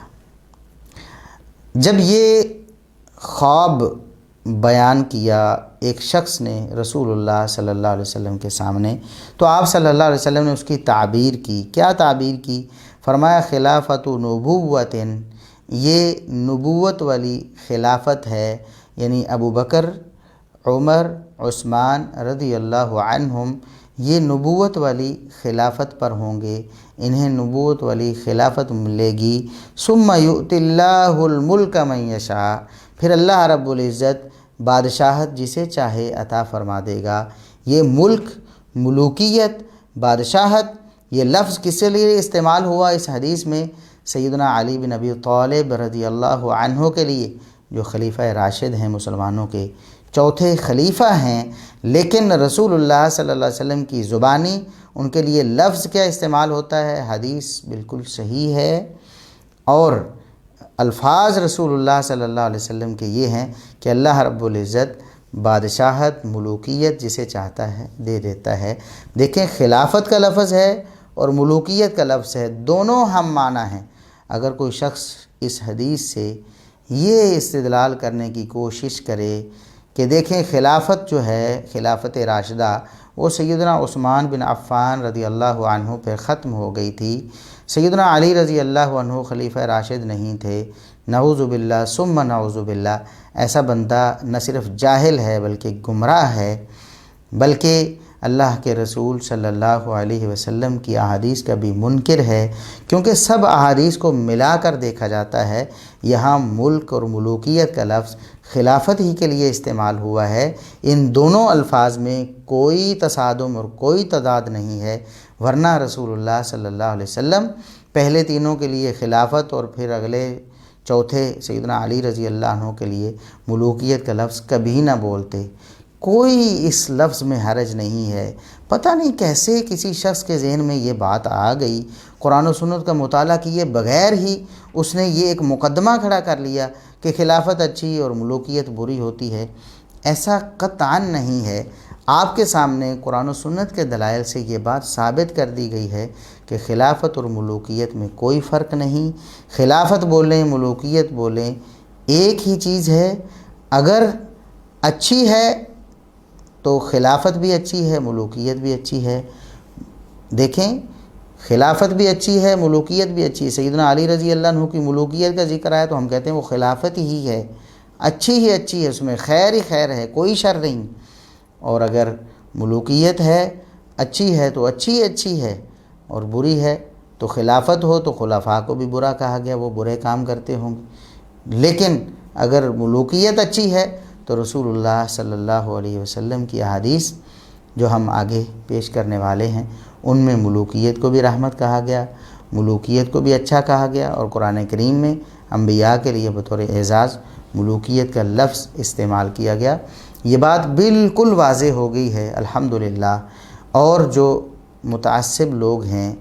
جب یہ خواب بیان کیا ایک شخص نے رسول اللہ صلی اللہ علیہ وسلم کے سامنے، تو آپ صلی اللہ علیہ وسلم نے اس کی تعبیر کی۔ کیا تعبیر کی؟ فرمایا خلافت نبوت، یہ نبوت والی خلافت ہے، یعنی ابو بکر، عمر، عثمان رضی اللہ عنہم یہ نبوت والی خلافت پر ہوں گے، انہیں نبوت والی خلافت ملے گی۔ ثم یؤتی اللہ الملک من یشاء، پھر اللہ رب العزت بادشاہت جسے چاہے عطا فرما دے گا۔ یہ ملک، ملوکیت، بادشاہت، یہ لفظ کس لیے استعمال ہوا اس حدیث میں؟ سیدنا علی بن ابی طالب رضی اللہ عنہ کے لیے، جو خلیفہ راشد ہیں مسلمانوں کے، چوتھے خلیفہ ہیں، لیکن رسول اللہ صلی اللہ علیہ وسلم کی زبانی ان کے لیے لفظ کیا استعمال ہوتا ہے؟ حدیث بالکل صحیح ہے، اور الفاظ رسول اللہ صلی اللہ علیہ وسلم کے یہ ہیں کہ اللہ رب العزت بادشاہت، ملوکیت جسے چاہتا ہے دے دیتا ہے۔ دیکھیں، خلافت کا لفظ ہے اور ملوکیت کا لفظ ہے، دونوں ہم معنی ہیں۔ اگر کوئی شخص اس حدیث سے یہ استدلال کرنے کی کوشش کرے کہ دیکھیں خلافت جو ہے، خلافت راشدہ، وہ سیدنا عثمان بن عفان رضی اللہ عنہ پہ ختم ہو گئی تھی، سیدنا علی رضی اللہ عنہ خلیفہ راشد نہیں تھے، نعوذ باللہ ثم نعوذ باللہ، ایسا بندہ نہ صرف جاہل ہے بلکہ گمراہ ہے، بلکہ اللہ کے رسول صلی اللہ علیہ وسلم کی احادیث کا بھی منکر ہے، کیونکہ سب احادیث کو ملا کر دیکھا جاتا ہے۔ یہاں ملک اور ملوکیت کا لفظ خلافت ہی کے لیے استعمال ہوا ہے، ان دونوں الفاظ میں کوئی تصادم اور کوئی تضاد نہیں ہے، ورنہ رسول اللہ صلی اللہ علیہ وسلم پہلے تینوں کے لیے خلافت اور پھر اگلے چوتھے سیدنا علی رضی اللہ عنہ کے لیے ملوکیت کا لفظ کبھی نہ بولتے۔ کوئی اس لفظ میں حرج نہیں ہے۔ پتہ نہیں کیسے کسی شخص کے ذہن میں یہ بات آ گئی، قرآن و سنت کا مطالعہ کیے بغیر ہی اس نے یہ ایک مقدمہ کھڑا کر لیا کہ خلافت اچھی اور ملوکیت بری ہوتی ہے۔ ایسا قطعاً نہیں ہے۔ آپ کے سامنے قرآن و سنت کے دلائل سے یہ بات ثابت کر دی گئی ہے کہ خلافت اور ملوکیت میں کوئی فرق نہیں۔ خلافت بولیں، ملوکیت بولیں، ایک ہی چیز ہے۔ اگر اچھی ہے تو خلافت بھی اچھی ہے، ملوکیت بھی اچھی ہے۔ دیکھیں، خلافت بھی اچھی ہے، ملوکیت بھی اچھی ہے۔ سیدنا علی رضی اللہ عنہ کی ملوکیت کا ذکر آیا تو ہم کہتے ہیں وہ خلافت ہی ہے، اچھی ہی اچھی ہے، اس میں خیر ہی خیر ہے، کوئی شر نہیں۔ اور اگر ملوکیت ہے، اچھی ہے تو اچھی اچھی ہے، اور بری ہے تو خلافت ہو تو خلفاء کو بھی برا کہا گیا، وہ برے کام کرتے ہوں گے۔ لیکن اگر ملوکیت اچھی ہے تو رسول اللہ صلی اللہ علیہ وسلم کی احادیث جو ہم آگے پیش کرنے والے ہیں ان میں ملوکیت کو بھی رحمت کہا گیا، ملوکیت کو بھی اچھا کہا گیا، اور قرآن کریم میں انبیاء کے لیے بطور اعزاز ملوکیت کا لفظ استعمال کیا گیا۔ یہ بات بالکل واضح ہو گئی ہے الحمدللہ، اور جو متعصب لوگ ہیں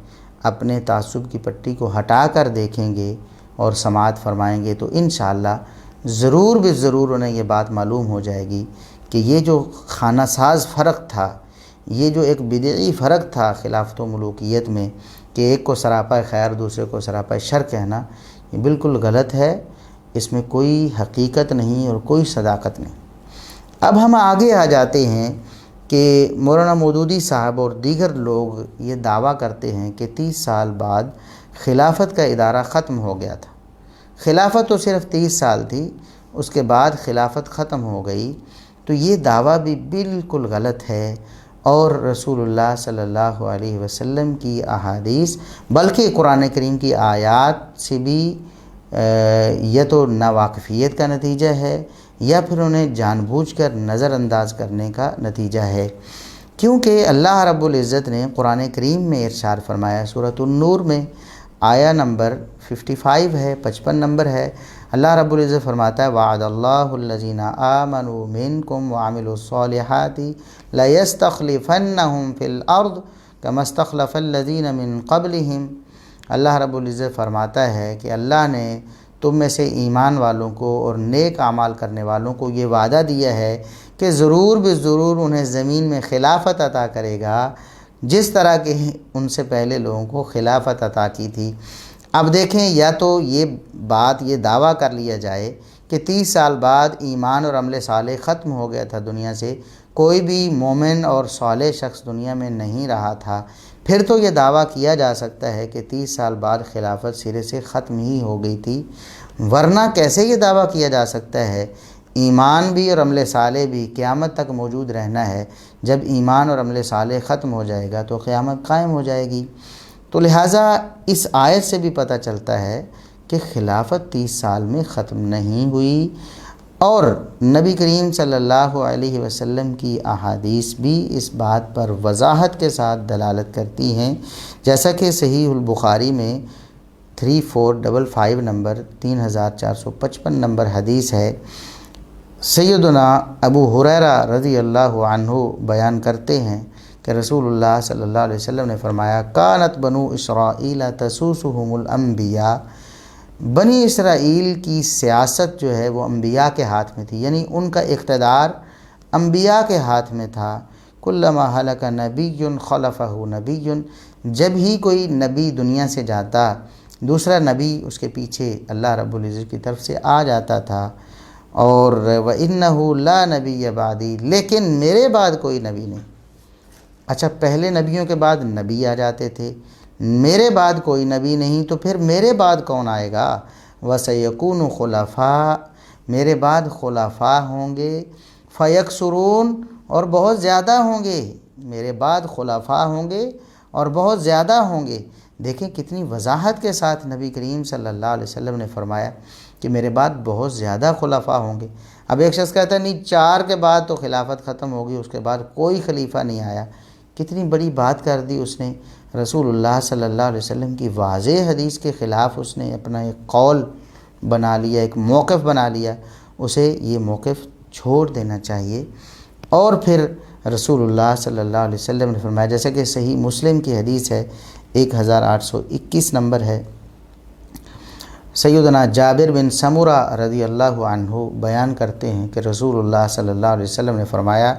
اپنے تعصب کی پٹی کو ہٹا کر دیکھیں گے اور سماعت فرمائیں گے تو انشاءاللہ ضرور ضرور انہیں یہ بات معلوم ہو جائے گی کہ یہ جو خانہ ساز فرق تھا، یہ جو ایک بدعی فرق تھا خلافت و ملوکیت میں کہ ایک کو سراپا خیر دوسرے کو سراپا شر کہنا، یہ بالکل غلط ہے، اس میں کوئی حقیقت نہیں اور کوئی صداقت نہیں۔ اب ہم آگے آ جاتے ہیں کہ مولانا مودودی صاحب اور دیگر لوگ یہ دعویٰ کرتے ہیں کہ 30 سال بعد خلافت کا ادارہ ختم ہو گیا تھا۔ خلافت تو صرف 30 سال تھی، اس کے بعد خلافت ختم ہو گئی، تو یہ دعویٰ بھی بالکل غلط ہے، اور رسول اللہ صلی اللہ علیہ وسلم کی احادیث بلکہ قرآن کریم کی آیات سے بھی یا تو ناواقفیت کا نتیجہ ہے یا پھر انہیں جان بوجھ کر نظر انداز کرنے کا نتیجہ ہے، کیونکہ اللہ رب العزت نے قرآن کریم میں ارشاد فرمایا، سورۃ النور میں آیہ نمبر 55 ہے، 55 نمبر ہے۔ اللہ رب العزت فرماتا ہے وعد اللہ الذین آمنوا منکم وعملوا الصالحات لیستخلفنہم فی الارض کما استخلف الذین من قبلہم۔ اللہ رب العزت فرماتا ہے کہ اللہ نے تم میں سے ایمان والوں کو اور نیک اعمال کرنے والوں کو یہ وعدہ دیا ہے کہ ضرور انہیں زمین میں خلافت عطا کرے گا، جس طرح کہ ان سے پہلے لوگوں کو خلافت عطا کی تھی۔ اب دیکھیں، یا تو یہ دعویٰ کر لیا جائے کہ 30 سال بعد ایمان اور عمل صالح ختم ہو گیا تھا دنیا سے، کوئی بھی مومن اور صالح شخص دنیا میں نہیں رہا تھا، پھر تو یہ دعویٰ کیا جا سکتا ہے کہ 30 سال بعد خلافت سرے سے ختم ہی ہو گئی تھی، ورنہ کیسے یہ دعویٰ کیا جا سکتا ہے؟ ایمان بھی اور عمل صالح بھی قیامت تک موجود رہنا ہے، جب ایمان اور عمل صالح ختم ہو جائے گا تو قیامت قائم ہو جائے گی۔ تو لہٰذا اس آیت سے بھی پتہ چلتا ہے کہ خلافت 30 سال میں ختم نہیں ہوئی، اور نبی کریم صلی اللہ علیہ وسلم کی احادیث بھی اس بات پر وضاحت کے ساتھ دلالت کرتی ہیں، جیسا کہ صحیح البخاری میں 3455 نمبر 3455 نمبر حدیث ہے۔ سیدنا ابو ہریرہ رضی اللہ عنہ بیان کرتے ہیں کہ رسول اللہ صلی اللہ علیہ وسلم نے فرمایا کانت بنو اسرائیل تسوسہم الانبیاء، بنی اسرائیل کی سیاست جو ہے وہ انبیاء کے ہاتھ میں تھی، یعنی ان کا اقتدار انبیاء کے ہاتھ میں تھا۔ کلما ہلک نبی خلفہ نبی، جب ہی کوئی نبی دنیا سے جاتا دوسرا نبی اس کے پیچھے اللہ رب العزت کی طرف سے آ جاتا تھا، اور وَإِنَّهُ لَا نَبِيَّ بَعْدِي، لیکن میرے بعد کوئی نبی نہیں۔ اچھا، پہلے نبیوں کے بعد نبی آ جاتے تھے، میرے بعد کوئی نبی نہیں، تو پھر میرے بعد کون آئے گا؟ وَسَيَكُونُ خُلَفَاء، میرے بعد خلفاء ہوں گے، فَيَكْثُرُونَ، اور بہت زیادہ ہوں گے، میرے بعد خلفاء ہوں گے اور بہت زیادہ ہوں گے۔ دیکھیں کتنی وضاحت کے ساتھ نبی کریم صلی اللہ علیہ وسلم نے فرمایا کہ میرے بعد بہت زیادہ خلفاء ہوں گے۔ اب ایک شخص کہتا ہے نہیں 4 کے بعد تو خلافت ختم ہوگی، اس کے بعد کوئی خلیفہ نہیں آیا۔ کتنی بڑی بات کر دی اس نے، رسول اللہ صلی اللہ علیہ وسلم کی واضح حدیث کے خلاف اس نے اپنا ایک قول بنا لیا، ایک موقف بنا لیا، اسے یہ موقف چھوڑ دینا چاہیے۔ اور پھر رسول اللہ صلی اللہ علیہ وسلم نے فرمایا، جیسا کہ صحیح مسلم کی حدیث ہے 1821 نمبر ہے، سیدنا جابر بن سمرہ رضی اللہ عنہ بیان کرتے ہیں کہ رسول اللہ صلی اللہ علیہ وسلم نے فرمایا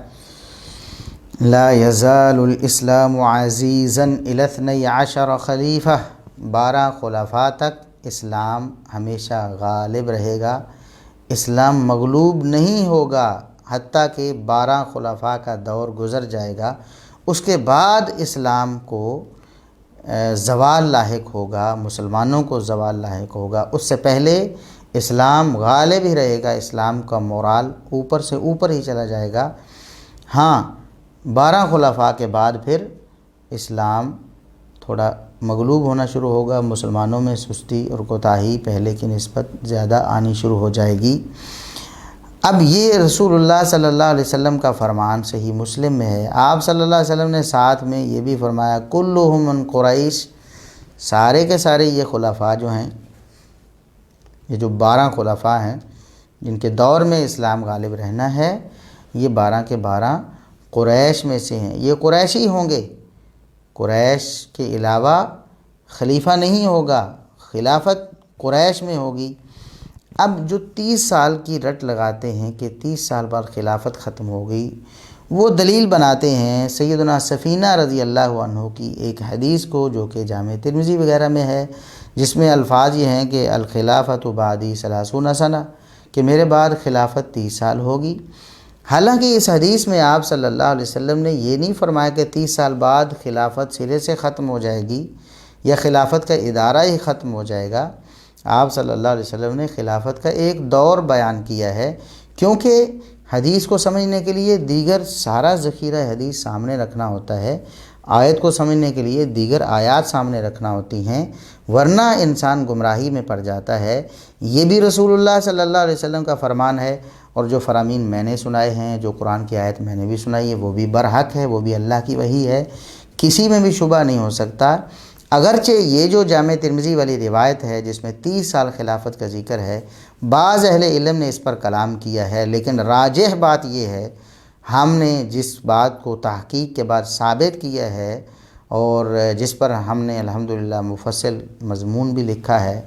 لا یزال الاسلام عزیزا الی 12 خلیفہ، 12 خلفاء تک اسلام ہمیشہ غالب رہے گا، اسلام مغلوب نہیں ہوگا حتیٰ کہ 12 خلفاء کا دور گزر جائے گا، اس کے بعد اسلام کو زوال لاحق ہوگا، مسلمانوں کو زوال لاحق ہوگا۔ اس سے پہلے اسلام غالب ہی رہے گا، اسلام کا مورال اوپر سے اوپر ہی چلا جائے گا۔ ہاں 12 خلفاء کے بعد پھر اسلام تھوڑا مغلوب ہونا شروع ہوگا، مسلمانوں میں سستی اور کوتاہی پہلے کی نسبت زیادہ آنی شروع ہو جائے گی۔ اب یہ رسول اللہ صلی اللہ علیہ وسلم کا فرمان صحیح مسلم میں ہے۔ آپ صلی اللہ علیہ وسلم نے ساتھ میں یہ بھی فرمایا کلہم من قریش، سارے کے سارے یہ خلفاء جو ہیں، یہ جو 12 خلفاء ہیں جن کے دور میں اسلام غالب رہنا ہے، یہ 12 کے 12 قریش میں سے ہیں، یہ قریشی ہوں گے، قریش کے علاوہ خلیفہ نہیں ہوگا، خلافت قریش میں ہوگی۔ اب جو 30 سال کی رٹ لگاتے ہیں کہ 30 سال بعد خلافت ختم ہو گئی، وہ دلیل بناتے ہیں سیدنا سفینہ رضی اللہ عنہ کی ایک حدیث کو جو کہ جامع ترمذی وغیرہ میں ہے، جس میں الفاظ یہ ہیں کہ الخلافۃ بعدی 30 سنہ، کہ میرے بعد خلافت 30 سال ہوگی۔ حالانکہ اس حدیث میں آپ صلی اللہ علیہ وسلم نے یہ نہیں فرمایا کہ 30 سال بعد خلافت سرے سے ختم ہو جائے گی یا خلافت کا ادارہ ہی ختم ہو جائے گا۔ آپ صلی اللہ علیہ وسلم نے خلافت کا ایک دور بیان کیا ہے، کیونکہ حدیث کو سمجھنے کے لیے دیگر سارا ذخیرہ حدیث سامنے رکھنا ہوتا ہے، آیت کو سمجھنے کے لیے دیگر آیات سامنے رکھنا ہوتی ہیں، ورنہ انسان گمراہی میں پڑ جاتا ہے۔ یہ بھی رسول اللہ صلی اللہ علیہ وسلم کا فرمان ہے، اور جو فرامین میں نے سنائے ہیں، جو قرآن کی آیت میں نے بھی سنائی ہے، وہ بھی برحق ہے، وہ بھی اللہ کی وحی ہے، کسی میں بھی شبہ نہیں ہو سکتا۔ اگرچہ یہ جو جامع ترمذی والی روایت ہے جس میں 30 سال خلافت کا ذکر ہے، بعض اہل علم نے اس پر کلام کیا ہے، لیکن راجح بات یہ ہے، ہم نے جس بات کو تحقیق کے بعد ثابت کیا ہے اور جس پر ہم نے الحمدللہ مفصل مضمون بھی لکھا ہے،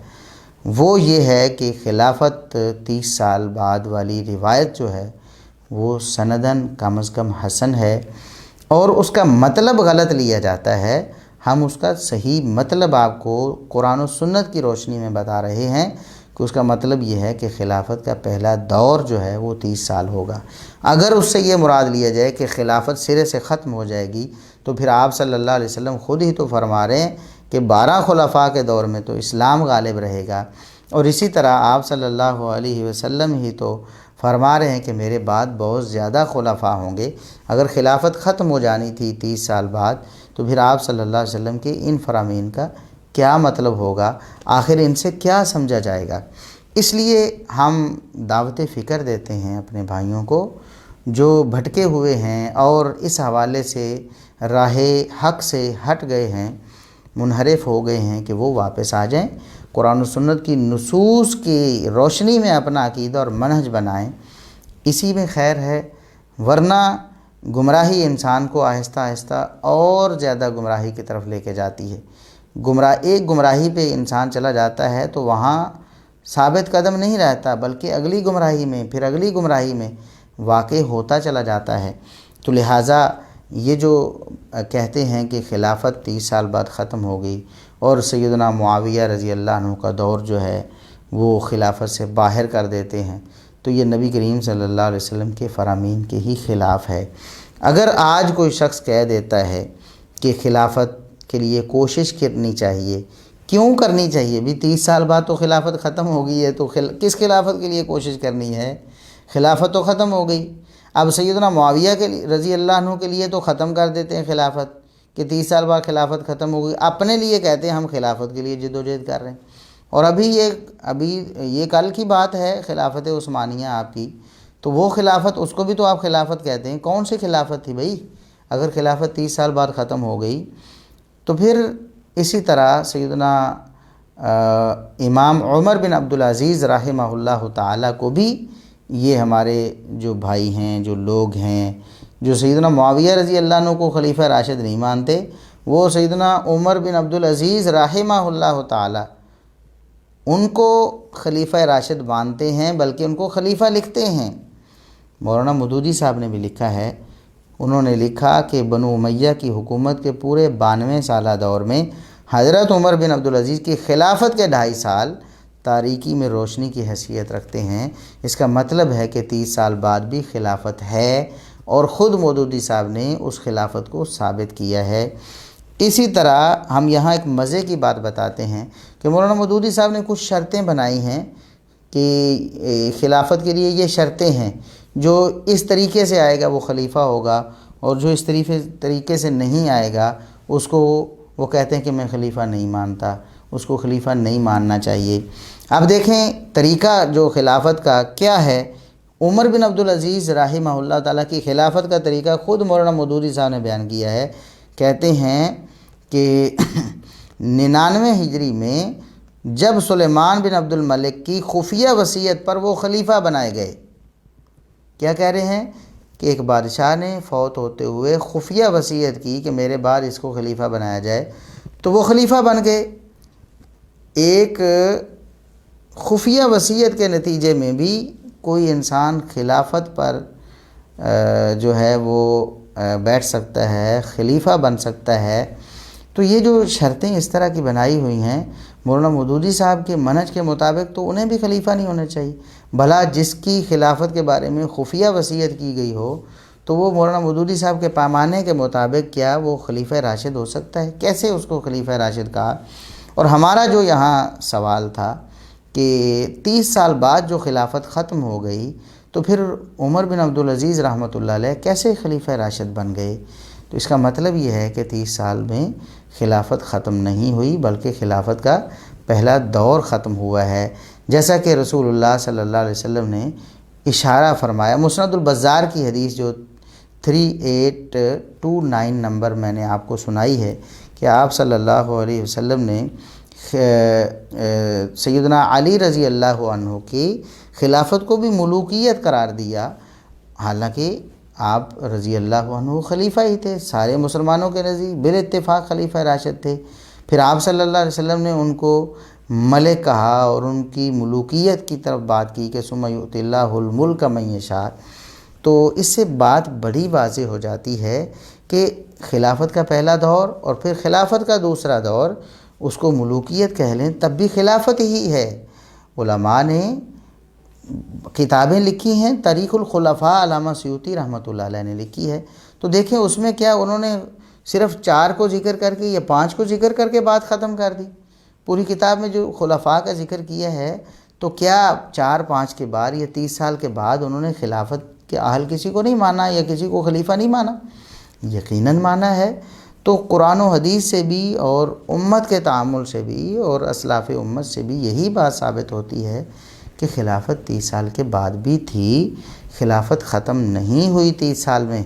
وہ یہ ہے کہ خلافت 30 سال بعد والی روایت جو ہے وہ سندن کم از کم حسن ہے، اور اس کا مطلب غلط لیا جاتا ہے۔ ہم اس کا صحیح مطلب آپ کو قرآن و سنت کی روشنی میں بتا رہے ہیں کہ اس کا مطلب یہ ہے کہ خلافت کا پہلا دور جو ہے وہ 30 سال ہوگا۔ اگر اس سے یہ مراد لیا جائے کہ خلافت سرے سے ختم ہو جائے گی، تو پھر آپ صلی اللہ علیہ وسلم خود ہی تو فرما رہے ہیں کہ 12 خلفاء کے دور میں تو اسلام غالب رہے گا، اور اسی طرح آپ صلی اللہ علیہ وسلم ہی تو فرما رہے ہیں کہ میرے بعد بہت زیادہ خلفاء ہوں گے۔ اگر خلافت ختم ہو جانی تھی 30 سال بعد، تو پھر آپ صلی اللہ علیہ وسلم کے ان فرامین کا کیا مطلب ہوگا، آخر ان سے کیا سمجھا جائے گا؟ اس لیے ہم دعوت فکر دیتے ہیں اپنے بھائیوں کو جو بھٹکے ہوئے ہیں اور اس حوالے سے راہ حق سے ہٹ گئے ہیں، منحرف ہو گئے ہیں، کہ وہ واپس آ جائیں، قرآن و سنت کی نصوص کی روشنی میں اپنا عقیدہ اور منہج بنائیں، اسی میں خیر ہے۔ ورنہ گمراہی انسان کو آہستہ آہستہ اور زیادہ گمراہی کی طرف لے کے جاتی ہے۔ ایک گمراہی پہ انسان چلا جاتا ہے تو وہاں ثابت قدم نہیں رہتا، بلکہ اگلی گمراہی میں، پھر اگلی گمراہی میں واقع ہوتا چلا جاتا ہے۔ تو لہٰذا یہ جو کہتے ہیں کہ خلافت 30 سال بعد ختم ہو گئی اور سیدنا معاویہ رضی اللہ عنہ کا دور جو ہے وہ خلافت سے باہر کر دیتے ہیں، تو یہ نبی کریم صلی اللہ علیہ وسلم کے فرامین کے ہی خلاف ہے۔ اگر آج کوئی شخص کہہ دیتا ہے کہ خلافت کے لیے کوشش کرنی چاہیے، کیوں کرنی چاہیے بھی؟ 30 سال بعد تو خلافت ختم ہو گئی ہے، تو کس خلافت کے لیے کوشش کرنی ہے؟ خلافت تو ختم ہو گئی۔ اب سیدنا معاویہ کے رضی اللہ عنہ کے لیے تو ختم کر دیتے ہیں خلافت، کہ 30 سال بعد خلافت ختم ہو گئی، اپنے لیے کہتے ہیں ہم خلافت کے لیے جد و جہد کر رہے ہیں۔ اور ابھی یہ کل کی بات ہے خلافت عثمانیہ آپ کی، تو وہ خلافت، اس کو بھی تو آپ خلافت کہتے ہیں، کون سی خلافت تھی بھائی؟ اگر خلافت 30 سال بعد ختم ہو گئی تو پھر اسی طرح سیدنا امام عمر بن عبدالعزیز رحمہ اللہ تعالیٰ کو بھی یہ ہمارے جو بھائی ہیں، جو لوگ ہیں، جو سیدنا معاویہ رضی اللہ عنہ کو خلیفہ راشد نہیں مانتے، وہ سیدنا عمر بن عبدالعزیز رحمہ اللہ تعالیٰ ان کو خلیفہ راشد مانتے ہیں بلکہ ان کو خلیفہ لکھتے ہیں۔ مولانا مودودی صاحب نے بھی لکھا ہے، انہوں نے لکھا کہ بنو امیہ کی حکومت کے پورے 92 سالہ دور میں حضرت عمر بن عبدالعزیز کی خلافت کے 2.5 سال تاریکی میں روشنی کی حیثیت رکھتے ہیں۔ اس کا مطلب ہے کہ 30 سال بعد بھی خلافت ہے، اور خود مودودی صاحب نے اس خلافت کو ثابت کیا ہے۔ اسی طرح ہم یہاں ایک مزے کی بات بتاتے ہیں کہ مولانا مودودی صاحب نے کچھ شرطیں بنائی ہیں کہ خلافت کے لیے یہ شرطیں ہیں، جو اس طریقے سے آئے گا وہ خلیفہ ہوگا، اور جو اس طریقے سے نہیں آئے گا اس کو وہ کہتے ہیں کہ میں خلیفہ نہیں مانتا، اس کو خلیفہ نہیں ماننا چاہیے۔ اب دیکھیں طریقہ جو خلافت کا کیا ہے۔ عمر بن عبدالعزیز رحمہ اللہ تعالیٰ کی خلافت کا طریقہ خود مولانا مودودی صاحب نے بیان کیا ہے۔ کہتے ہیں کہ 99 ہجری میں جب سلیمان بن عبد الملک کی خفیہ وصیت پر وہ خلیفہ بنائے گئے، کیا کہہ رہے ہیں کہ ایک بادشاہ نے فوت ہوتے ہوئے خفیہ وصیت کی کہ میرے بعد اس کو خلیفہ بنایا جائے، تو وہ خلیفہ بن گئے۔ ایک خفیہ وصیت کے نتیجے میں بھی کوئی انسان خلافت پر جو ہے وہ بیٹھ سکتا ہے، خلیفہ بن سکتا ہے۔ تو یہ جو شرطیں اس طرح کی بنائی ہوئی ہیں، مولانا مودودی صاحب کے منہج کے مطابق تو انہیں بھی خلیفہ نہیں ہونا چاہیے۔ بھلا جس کی خلافت کے بارے میں خفیہ وصیت کی گئی ہو تو وہ مولانا مودودی صاحب کے پیمانے کے مطابق کیا وہ خلیفہ راشد ہو سکتا ہے؟ کیسے اس کو خلیفہ راشد کہا؟ اور ہمارا جو یہاں سوال تھا کہ 30 سال بعد جو خلافت ختم ہو گئی تو پھر عمر بن عبدالعزیز رحمۃ اللہ علیہ کیسے خلیفہ راشد بن گئے؟ تو اس کا مطلب یہ ہے کہ 30 سال میں خلافت ختم نہیں ہوئی بلکہ خلافت کا پہلا دور ختم ہوا ہے، جیسا کہ رسول اللہ صلی اللہ علیہ وسلم نے اشارہ فرمایا۔ مسند البزار کی حدیث جو 3829 نمبر میں نے آپ کو سنائی ہے کہ آپ صلی اللہ علیہ وسلم نے سیدنا علی رضی اللہ عنہ کی خلافت کو بھی ملوکیت قرار دیا، حالانکہ آپ رضی اللہ عنہ خلیفہ ہی تھے، سارے مسلمانوں کے نزدیک بالاتفاق خلیفہ راشد تھے۔ پھر آپ صلی اللہ علیہ وسلم نے ان کو ملک کہا اور ان کی ملوکیت کی طرف بات کی کہ ثم یؤتی اللہ الملک من یشاء۔ تو اس سے بات بڑی واضح ہو جاتی ہے کہ خلافت کا پہلا دور اور پھر خلافت کا دوسرا دور، اس کو ملوکیت کہہ لیں تب بھی خلافت ہی ہے۔ علماء نے کتابیں لکھی ہیں، تاریخ الخلفاء علامہ سیوطی رحمۃ اللہ علیہ نے لکھی ہے، تو دیکھیں اس میں کیا انہوں نے صرف 4 کو ذکر کر کے یا 5 کو ذکر کر کے بات ختم کر دی۔ پوری کتاب میں جو خلفاء کا ذکر کیا ہے تو کیا 4-5 کے بعد یا 30 سال کے بعد انہوں نے خلافت کے اہل کسی کو نہیں مانا یا کسی کو خلیفہ نہیں مانا؟ یقیناً مانا ہے۔ تو قرآن و حدیث سے بھی اور امت کے تعامل سے بھی اور اسلاف امت سے بھی یہی بات ثابت ہوتی ہے کہ خلافت 30 سال کے بعد بھی تھی، خلافت ختم نہیں ہوئی 30 سال میں۔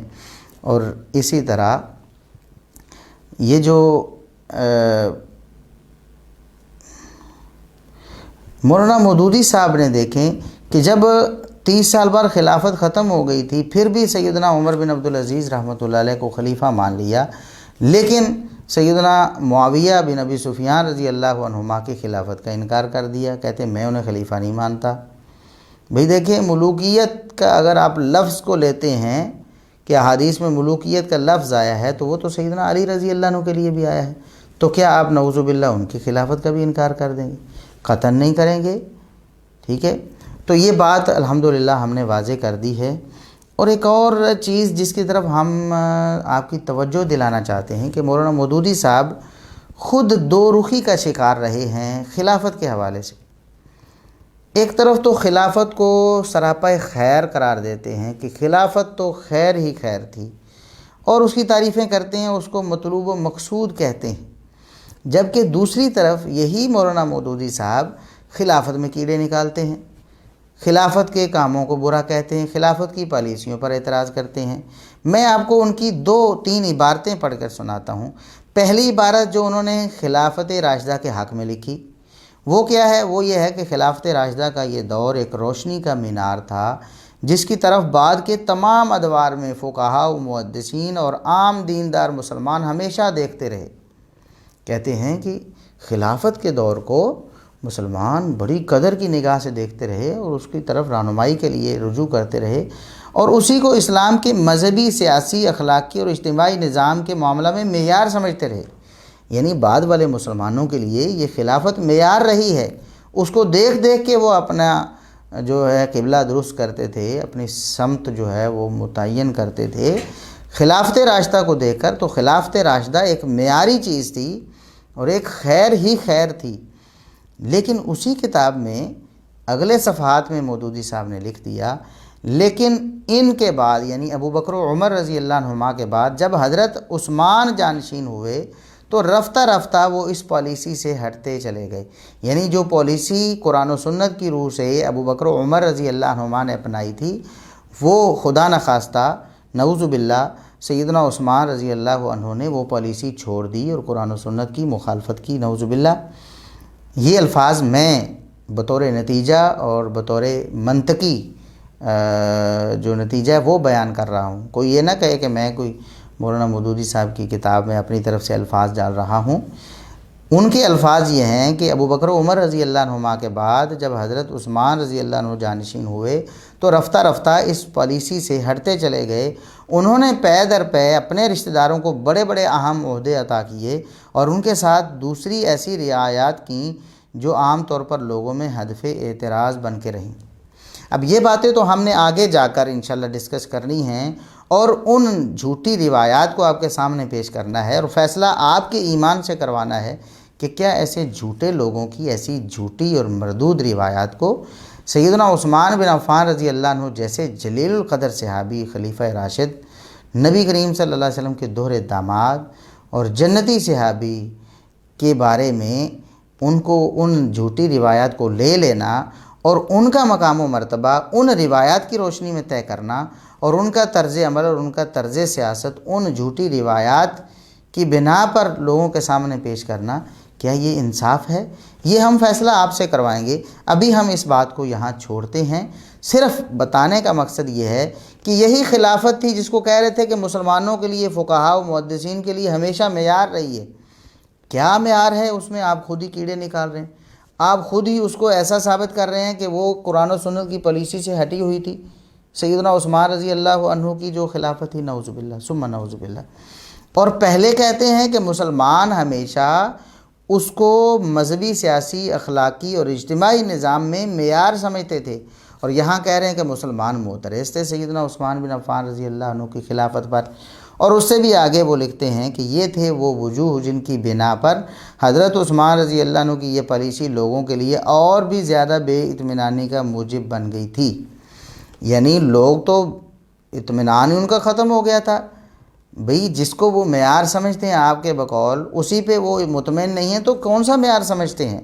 اور اسی طرح یہ جو مولانا مودودی صاحب نے دیکھیں کہ جب 30 سال بعد خلافت ختم ہو گئی تھی پھر بھی سیدنا عمر بن عبدالعزیز رحمۃ اللہ علیہ کو خلیفہ مان لیا، لیکن سیدنا معاویہ بن ابی سفیان رضی اللہ عنہما کی خلافت کا انکار کر دیا، کہتے میں انہیں خلیفہ نہیں مانتا۔ بھئی دیکھیں ملوکیت کا اگر آپ لفظ کو لیتے ہیں کہ احادیث میں ملوکیت کا لفظ آیا ہے تو وہ تو سیدنا علی رضی اللہ عنہ کے لیے بھی آیا ہے، تو کیا آپ نعوذ باللہ ان کی خلافت کا بھی انکار کر دیں گے؟ قطعاً نہیں کریں گے۔ ٹھیک ہے، تو یہ بات الحمدللہ ہم نے واضح کر دی ہے۔ اور ایک اور چیز جس کی طرف ہم آپ کی توجہ دلانا چاہتے ہیں کہ مولانا مودودی صاحب خود 2 رخی کا شکار رہے ہیں خلافت کے حوالے سے۔ ایک طرف تو خلافت کو سراپا خیر قرار دیتے ہیں کہ خلافت تو خیر ہی خیر تھی اور اس کی تعریفیں کرتے ہیں، اس کو مطلوب و مقصود کہتے ہیں، جبکہ دوسری طرف یہی مولانا مودودی صاحب خلافت میں کیڑے نکالتے ہیں، خلافت کے کاموں کو برا کہتے ہیں، خلافت کی پالیسیوں پر اعتراض کرتے ہیں۔ میں آپ کو ان کی 2-3 عبارتیں پڑھ کر سناتا ہوں۔ پہلی عبارت جو انہوں نے خلافت راشدہ کے حق میں لکھی وہ کیا ہے؟ وہ یہ ہے کہ خلافت راشدہ کا یہ دور ایک روشنی کا مینار تھا جس کی طرف بعد کے تمام ادوار میں فقہاء و محدثین اور عام دیندار مسلمان ہمیشہ دیکھتے رہے۔ کہتے ہیں کہ خلافت کے دور کو مسلمان بڑی قدر کی نگاہ سے دیکھتے رہے اور اس کی طرف رہنمائی کے لیے رجوع کرتے رہے اور اسی کو اسلام کے مذہبی، سیاسی، اخلاقی اور اجتماعی نظام کے معاملہ میں معیار سمجھتے رہے۔ یعنی بعد والے مسلمانوں کے لیے یہ خلافت معیار رہی ہے، اس کو دیکھ دیکھ کے وہ اپنا جو ہے قبلہ درست کرتے تھے، اپنی سمت جو ہے وہ متعین کرتے تھے خلافت راشدہ کو دیکھ کر۔ تو خلافت راشدہ ایک معیاری چیز تھی اور ایک خیر ہی خیر تھی۔ لیکن اسی کتاب میں اگلے صفحات میں مودودی صاحب نے لکھ دیا، لیکن ان کے بعد یعنی ابو بکر و عمر رضی اللہ عنہما کے بعد جب حضرت عثمان جانشین ہوئے تو رفتہ رفتہ وہ اس پالیسی سے ہٹتے چلے گئے۔ یعنی جو پالیسی قرآن و سنت کی روح سے ابو بکر و عمر رضی اللہ عنہما نے اپنائی تھی، وہ خدا نخواستہ نعوذ باللہ سیدنا عثمان رضی اللہ عنہ نے وہ پالیسی چھوڑ دی اور قرآن و سنت کی مخالفت کی، نعوذ باللہ۔ یہ الفاظ میں بطور نتیجہ اور بطور منطقی جو نتیجہ ہے وہ بیان کر رہا ہوں۔ کوئی یہ نہ کہے کہ میں کوئی مولانا مودودی صاحب کی کتاب میں اپنی طرف سے الفاظ ڈال رہا ہوں۔ ان کے الفاظ یہ ہیں کہ ابو بکر و عمر رضی اللہ عنہما کے بعد جب حضرت عثمان رضی اللہ عنہ جانشین ہوئے تو رفتہ رفتہ اس پالیسی سے ہٹتے چلے گئے۔ انہوں نے پے در پے اپنے رشتہ داروں کو بڑے بڑے اہم عہدے عطا کیے اور ان کے ساتھ دوسری ایسی رعایات کیں جو عام طور پر لوگوں میں ہدف اعتراض بن کے رہیں۔ اب یہ باتیں تو ہم نے آگے جا کر انشاءاللہ ڈسکس کرنی ہیں اور ان جھوٹی روایات کو آپ کے سامنے پیش کرنا ہے اور فیصلہ آپ کے ایمان سے کروانا ہے کہ کیا ایسے جھوٹے لوگوں کی ایسی جھوٹی اور مردود روایات کو سیدنا عثمان بن عفان رضی اللہ عنہ جیسے جلیل القدر صحابی، خلیفہ راشد، نبی کریم صلی اللہ علیہ وسلم کے دوہرے داماد اور جنتی صحابی کے بارے میں ان جھوٹی روایات کو لے لینا اور ان کا مقام و مرتبہ ان روایات کی روشنی میں طے کرنا اور ان کا طرز عمل اور ان کا طرز سیاست ان جھوٹی روایات کی بنا پر لوگوں کے سامنے پیش کرنا، کیا یہ انصاف ہے؟ یہ ہم فیصلہ آپ سے کروائیں گے۔ ابھی ہم اس بات کو یہاں چھوڑتے ہیں، صرف بتانے کا مقصد یہ ہے کہ یہی خلافت تھی جس کو کہہ رہے تھے کہ مسلمانوں کے لیے، فقہاء و محدثین کے لیے ہمیشہ معیار رہی ہے۔ کیا معیار ہے اس میں؟ آپ خود ہی کیڑے نکال رہے ہیں، آپ خود ہی اس کو ایسا ثابت کر رہے ہیں کہ وہ قرآن و سنت کی پالیسی سے ہٹی ہوئی تھی۔ سیدنا عثمان رضی اللہ عنہ کی جو خلافت تھی، نعوذ باللہ ثم نعوذ باللہ، اور پہلے کہتے ہیں کہ مسلمان ہمیشہ اس کو مذہبی، سیاسی، اخلاقی اور اجتماعی نظام میں معیار سمجھتے تھے، اور یہاں کہہ رہے ہیں کہ مسلمان معترض تھے سیدنا عثمان بن عفان رضی اللہ عنہ کی خلافت پر۔ اور اس سے بھی آگے وہ لکھتے ہیں کہ یہ تھے وہ وجوہ جن کی بنا پر حضرت عثمان رضی اللہ عنہ کی یہ پالیسی لوگوں کے لیے اور بھی زیادہ بے اطمینانی کا موجب بن گئی تھی۔ یعنی لوگ تو اطمینان ہی ان کا ختم ہو گیا تھا۔ بھئی جس کو وہ معیار سمجھتے ہیں آپ کے بقول، اسی پہ وہ مطمئن نہیں ہیں تو کون سا معیار سمجھتے ہیں؟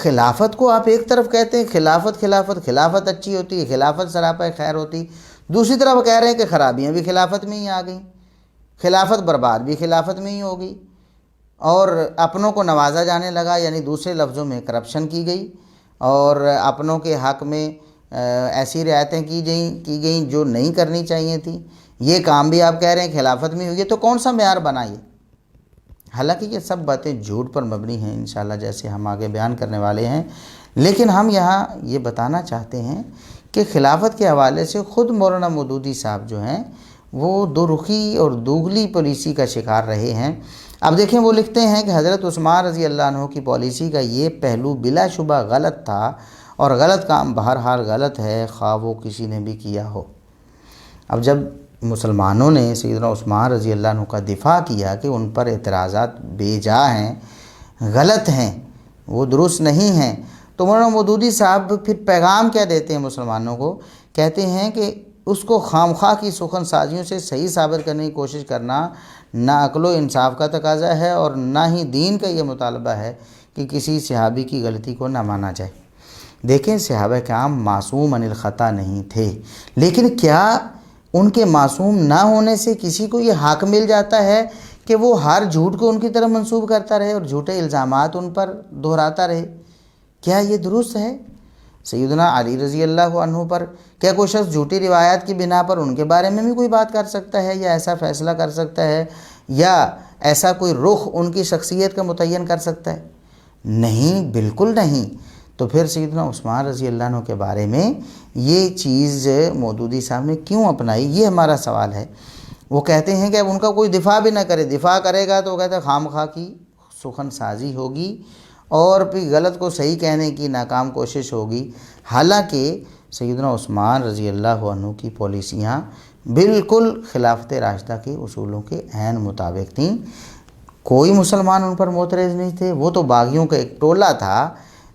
خلافت کو آپ ایک طرف کہتے ہیں خلافت اچھی ہوتی ہے، خلافت سراپا خیر ہوتی، دوسری طرف کہہ رہے ہیں کہ خرابیاں بھی خلافت میں ہی آ گئیں، خلافت برباد بھی خلافت میں ہی ہوگی، اور اپنوں کو نوازا جانے لگا، یعنی دوسرے لفظوں میں کرپشن کی گئی اور اپنوں کے حق میں ایسی رعایتیں کی گئیں جو نہیں کرنی چاہیے تھیں۔ یہ کام بھی آپ کہہ رہے ہیں خلافت میں ہوئی ہے، تو کون سا معیار بنائیے؟ حالانکہ یہ سب باتیں جھوٹ پر مبنی ہیں انشاءاللہ، جیسے ہم آگے بیان کرنے والے ہیں، لیکن ہم یہاں یہ بتانا چاہتے ہیں کہ خلافت کے حوالے سے خود مولانا مودودی صاحب جو ہیں وہ دو رخی اور دوغلی پالیسی کا شکار رہے ہیں۔ اب دیکھیں وہ لکھتے ہیں کہ حضرت عثمان رضی اللہ عنہ کی پالیسی کا یہ پہلو بلا شبہ غلط تھا، اور غلط کام بہرحال غلط ہے، خواہ وہ کسی نے بھی کیا ہو۔ اب جب مسلمانوں نے سیدنا عثمان رضی اللہ عنہ کا دفاع کیا کہ ان پر اعتراضات بے جا ہیں، غلط ہیں، وہ درست نہیں ہیں، تو مولانا مودودی صاحب پھر پیغام کیا دیتے ہیں مسلمانوں کو؟ کہتے ہیں کہ اس کو خامخواہ کی سخن سازیوں سے صحیح ثابت کرنے کی کوشش کرنا نہ عقل و انصاف کا تقاضا ہے اور نہ ہی دین کا یہ مطالبہ ہے کہ کسی صحابی کی غلطی کو نہ مانا جائے۔ دیکھیں صحابہ کرام معصوم عن الخطا نہیں تھے، لیکن کیا ان کے معصوم نہ ہونے سے کسی کو یہ حق مل جاتا ہے کہ وہ ہر جھوٹ کو ان کی طرف منسوب کرتا رہے اور جھوٹے الزامات ان پر دہراتا رہے؟ کیا یہ درست ہے؟ سیدنا علی رضی اللہ عنہ پر کیا کوئی شخص جھوٹی روایات کی بنا پر ان کے بارے میں بھی کوئی بات کر سکتا ہے یا ایسا فیصلہ کر سکتا ہے یا ایسا کوئی رخ ان کی شخصیت کا متعین کر سکتا ہے؟ نہیں، بالکل نہیں۔ تو پھر سیدنا عثمان رضی اللہ عنہ کے بارے میں یہ چیز مودودی صاحب نے کیوں اپنائی، یہ ہمارا سوال ہے۔ وہ کہتے ہیں کہ اب ان کا کوئی دفاع بھی نہ کرے، دفاع کرے گا تو وہ کہتے ہیں خام خواہ کی سخن سازی ہوگی اور پھر غلط کو صحیح کہنے کی ناکام کوشش ہوگی۔ حالانکہ سیدنا عثمان رضی اللہ عنہ کی پالیسیاں بالکل خلافت راشدہ کے اصولوں کے عین مطابق تھیں۔ کوئی مسلمان ان پر معترض نہیں تھے، وہ تو باغیوں کا ایک ٹولہ تھا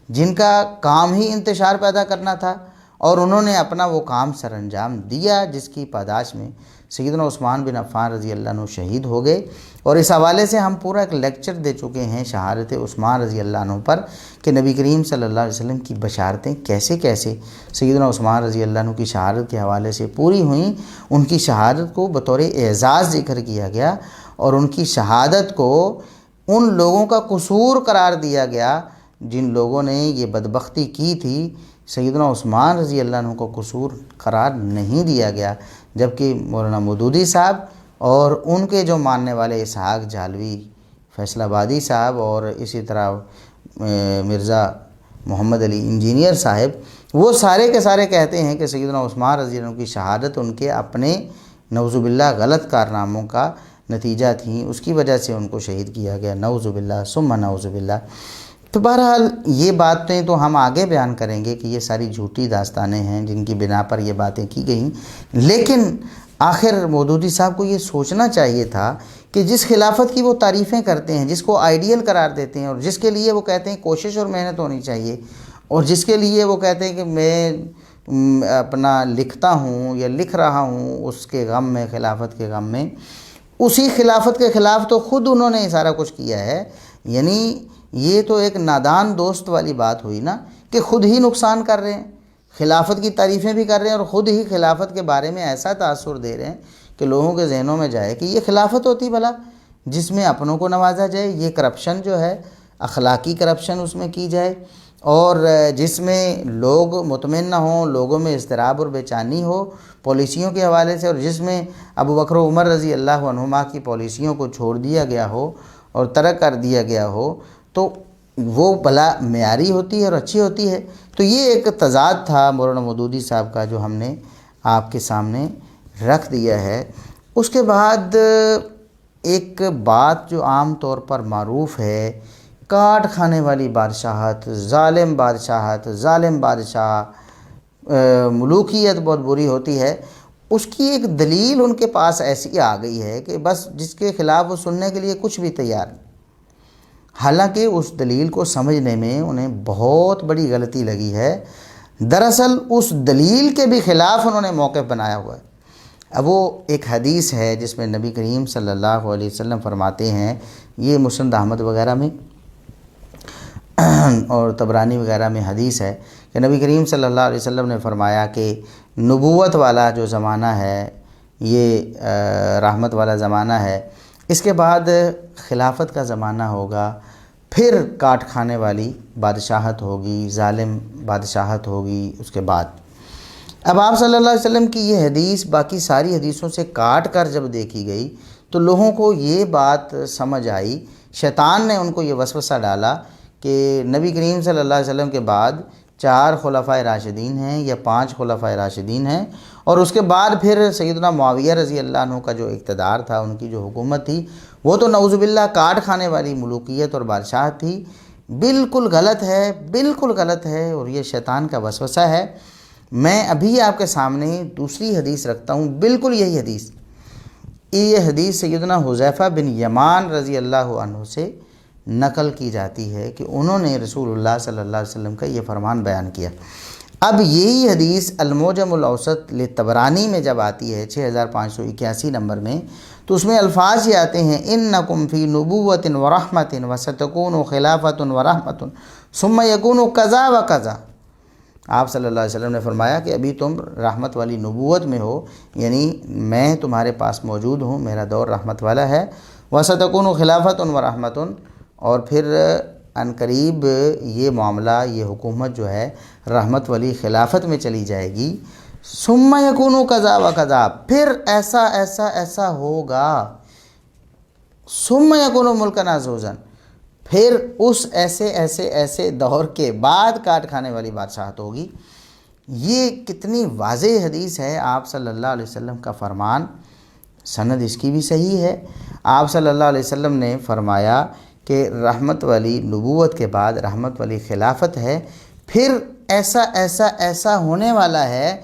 جن کا کام ہی انتشار پیدا کرنا تھا، اور انہوں نے اپنا وہ کام سر انجام دیا، جس کی پاداش میں سیدنا عثمان بن عفان رضی اللہ عنہ شہید ہو گئے۔ اور اس حوالے سے ہم پورا ایک لیکچر دے چکے ہیں شہادت عثمان رضی اللہ عنہ پر، کہ نبی کریم صلی اللہ علیہ وسلم کی بشارتیں کیسے کیسے سیدنا عثمان رضی اللہ عنہ کی شہادت کے حوالے سے پوری ہوئیں۔ ان کی شہادت کو بطور اعزاز ذکر کیا گیا، اور ان کی شہادت کو ان لوگوں کا قصور قرار دیا گیا جن لوگوں نے یہ بدبختی کی تھی۔ سیدنا عثمان رضی اللہ عنہ کو قصور قرار نہیں دیا گیا، جبکہ مولانا مودودی صاحب اور ان کے جو ماننے والے اسحاق جھالوی فیصل آبادی صاحب اور اسی طرح مرزا محمد علی انجینئر صاحب، وہ سارے کے سارے کہتے ہیں کہ سیدنا عثمان رضی اللہ عنہ کی شہادت ان کے اپنے نعوذ باللہ غلط کارناموں کا نتیجہ تھیں، اس کی وجہ سے ان کو شہید کیا گیا، نعوذ باللہ ثم نعوذ باللہ۔ تو بہرحال یہ باتیں تو ہم آگے بیان کریں گے کہ یہ ساری جھوٹی داستانیں ہیں جن کی بنا پر یہ باتیں کی گئیں، لیکن آخر مودودی صاحب کو یہ سوچنا چاہیے تھا کہ جس خلافت کی وہ تعریفیں کرتے ہیں، جس کو آئیڈیل قرار دیتے ہیں، اور جس کے لیے وہ کہتے ہیں کوشش اور محنت ہونی چاہیے، اور جس کے لیے وہ کہتے ہیں کہ میں اپنا لکھتا ہوں یا لکھ رہا ہوں اس کے غم میں، خلافت کے غم میں، اسی خلافت کے خلاف تو خود انہوں نے سارا کچھ کیا ہے۔ یعنی یہ تو ایک نادان دوست والی بات ہوئی نا، کہ خود ہی نقصان کر رہے ہیں، خلافت کی تعریفیں بھی کر رہے ہیں، اور خود ہی خلافت کے بارے میں ایسا تاثر دے رہے ہیں کہ لوگوں کے ذہنوں میں جائے کہ یہ خلافت ہوتی بھلا جس میں اپنوں کو نوازا جائے، یہ کرپشن جو ہے اخلاقی کرپشن اس میں کی جائے، اور جس میں لوگ مطمئن نہ ہوں، لوگوں میں اضطراب اور بے چینی ہو پالیسیوں کے حوالے سے، اور جس میں ابو بکر و عمر رضی اللہ عنہما کی پالیسیوں کو چھوڑ دیا گیا ہو اور ترک کر دیا گیا ہو، تو وہ بھلا معیاری ہوتی ہے اور اچھی ہوتی ہے۔ تو یہ ایک تضاد تھا مولانا مودودی صاحب کا جو ہم نے آپ کے سامنے رکھ دیا ہے۔ اس کے بعد ایک بات جو عام طور پر معروف ہے، کاٹ کھانے والی بادشاہت، ظالم بادشاہت، ظالم بادشاہ، ملوکیت بہت بری ہوتی ہے، اس کی ایک دلیل ان کے پاس ایسی آ گئی ہے کہ بس جس کے خلاف وہ سننے کے لیے کچھ بھی تیار نہیں۔ حالانکہ اس دلیل کو سمجھنے میں انہیں بہت بڑی غلطی لگی ہے۔ دراصل اس دلیل کے بھی خلاف انہوں نے موقف بنایا ہوا ہے۔ اب وہ ایک حدیث ہے جس میں نبی کریم صلی اللہ علیہ وسلم فرماتے ہیں، یہ مسند احمد وغیرہ میں اور طبرانی وغیرہ میں حدیث ہے کہ نبی کریم صلی اللہ علیہ وسلم نے فرمایا کہ نبوت والا جو زمانہ ہے یہ رحمت والا زمانہ ہے، اس کے بعد خلافت کا زمانہ ہوگا، پھر کاٹ کھانے والی بادشاہت ہوگی، ظالم بادشاہت ہوگی اس کے بعد۔ اب آپ صلی اللہ علیہ وسلم کی یہ حدیث باقی ساری حدیثوں سے کاٹ کر جب دیکھی گئی تو لوگوں کو یہ بات سمجھ آئی، شیطان نے ان کو یہ وسوسہ ڈالا کہ نبی کریم صلی اللہ علیہ وسلم کے بعد 4 خلفائے راشدین ہیں یا 5 خلفائے راشدین ہیں، اور اس کے بعد پھر سیدنا معاویہ رضی اللہ عنہ کا جو اقتدار تھا، ان کی جو حکومت تھی، وہ تو نعوذ باللہ کاٹ کھانے والی ملوکیت اور بادشاہت تھی۔ بالکل غلط ہے، بالکل غلط ہے، اور یہ شیطان کا وسوسہ ہے۔ میں ابھی آپ کے سامنے دوسری حدیث رکھتا ہوں، بالکل یہی حدیث، یہ حدیث سیدنا حذیفہ بن یمان رضی اللہ عنہ سے نقل کی جاتی ہے کہ انہوں نے رسول اللہ صلی اللہ علیہ وسلم کا یہ فرمان بیان کیا۔ اب یہی حدیث المعجم الاوسط لطبرانی میں جب آتی ہے 6581 نمبر میں، تو اس میں الفاظ یہ آتے ہیں، انکم فی نبوۃ ورحمۃ وستکون خلافۃ ورحمۃ ثم یکون کذا و کذا۔ آپ صلی اللہ علیہ وسلم نے فرمایا کہ ابھی تم رحمت والی نبوت میں ہو، یعنی میں تمہارے پاس موجود ہوں، میرا دور رحمت والا ہے، وستکون خلافۃ ورحمۃ، اور پھر عنقریب یہ معاملہ، یہ حکومت جو ہے رحمت والی خلافت میں چلی جائے گی، ثم یکون کذا و کذا، پھر ایسا ایسا ایسا ہوگا، ثم یکون ملکا عزوزا، پھر اس ایسے دور کے بعد کاٹ کھانے والی بادشاہت ہوگی۔ یہ کتنی واضح حدیث ہے، آپ صلی اللہ علیہ وسلم کا فرمان، سند اس کی بھی صحیح ہے۔ آپ صلی اللہ علیہ وسلم نے فرمایا کہ رحمت والی نبوت کے بعد رحمت والی خلافت ہے، پھر ایسا ہونے والا ہے،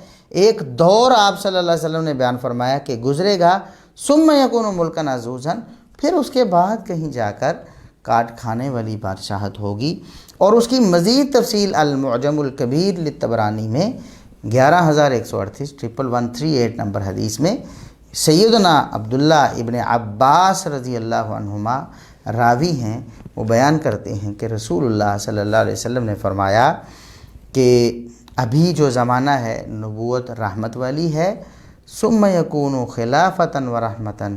ایک دور آپ صلی اللہ علیہ وسلم نے بیان فرمایا کہ گزرے گا، ثم یکون ملکا عزوزا، پھر اس کے بعد کہیں جا کر کاٹ کھانے والی بادشاہت ہوگی۔ اور اس کی مزید تفصیل المعجم الکبیر للطبرانی میں 11138 11138 نمبر حدیث میں سیدنا عبداللہ ابن عباس رضی اللہ عنہما راوی ہیں، وہ بیان کرتے ہیں کہ رسول اللہ صلی اللہ علیہ وسلم نے فرمایا کہ ابھی جو زمانہ ہے نبوت رحمت والی ہے، ثم یکون خلافتا و رحمتا،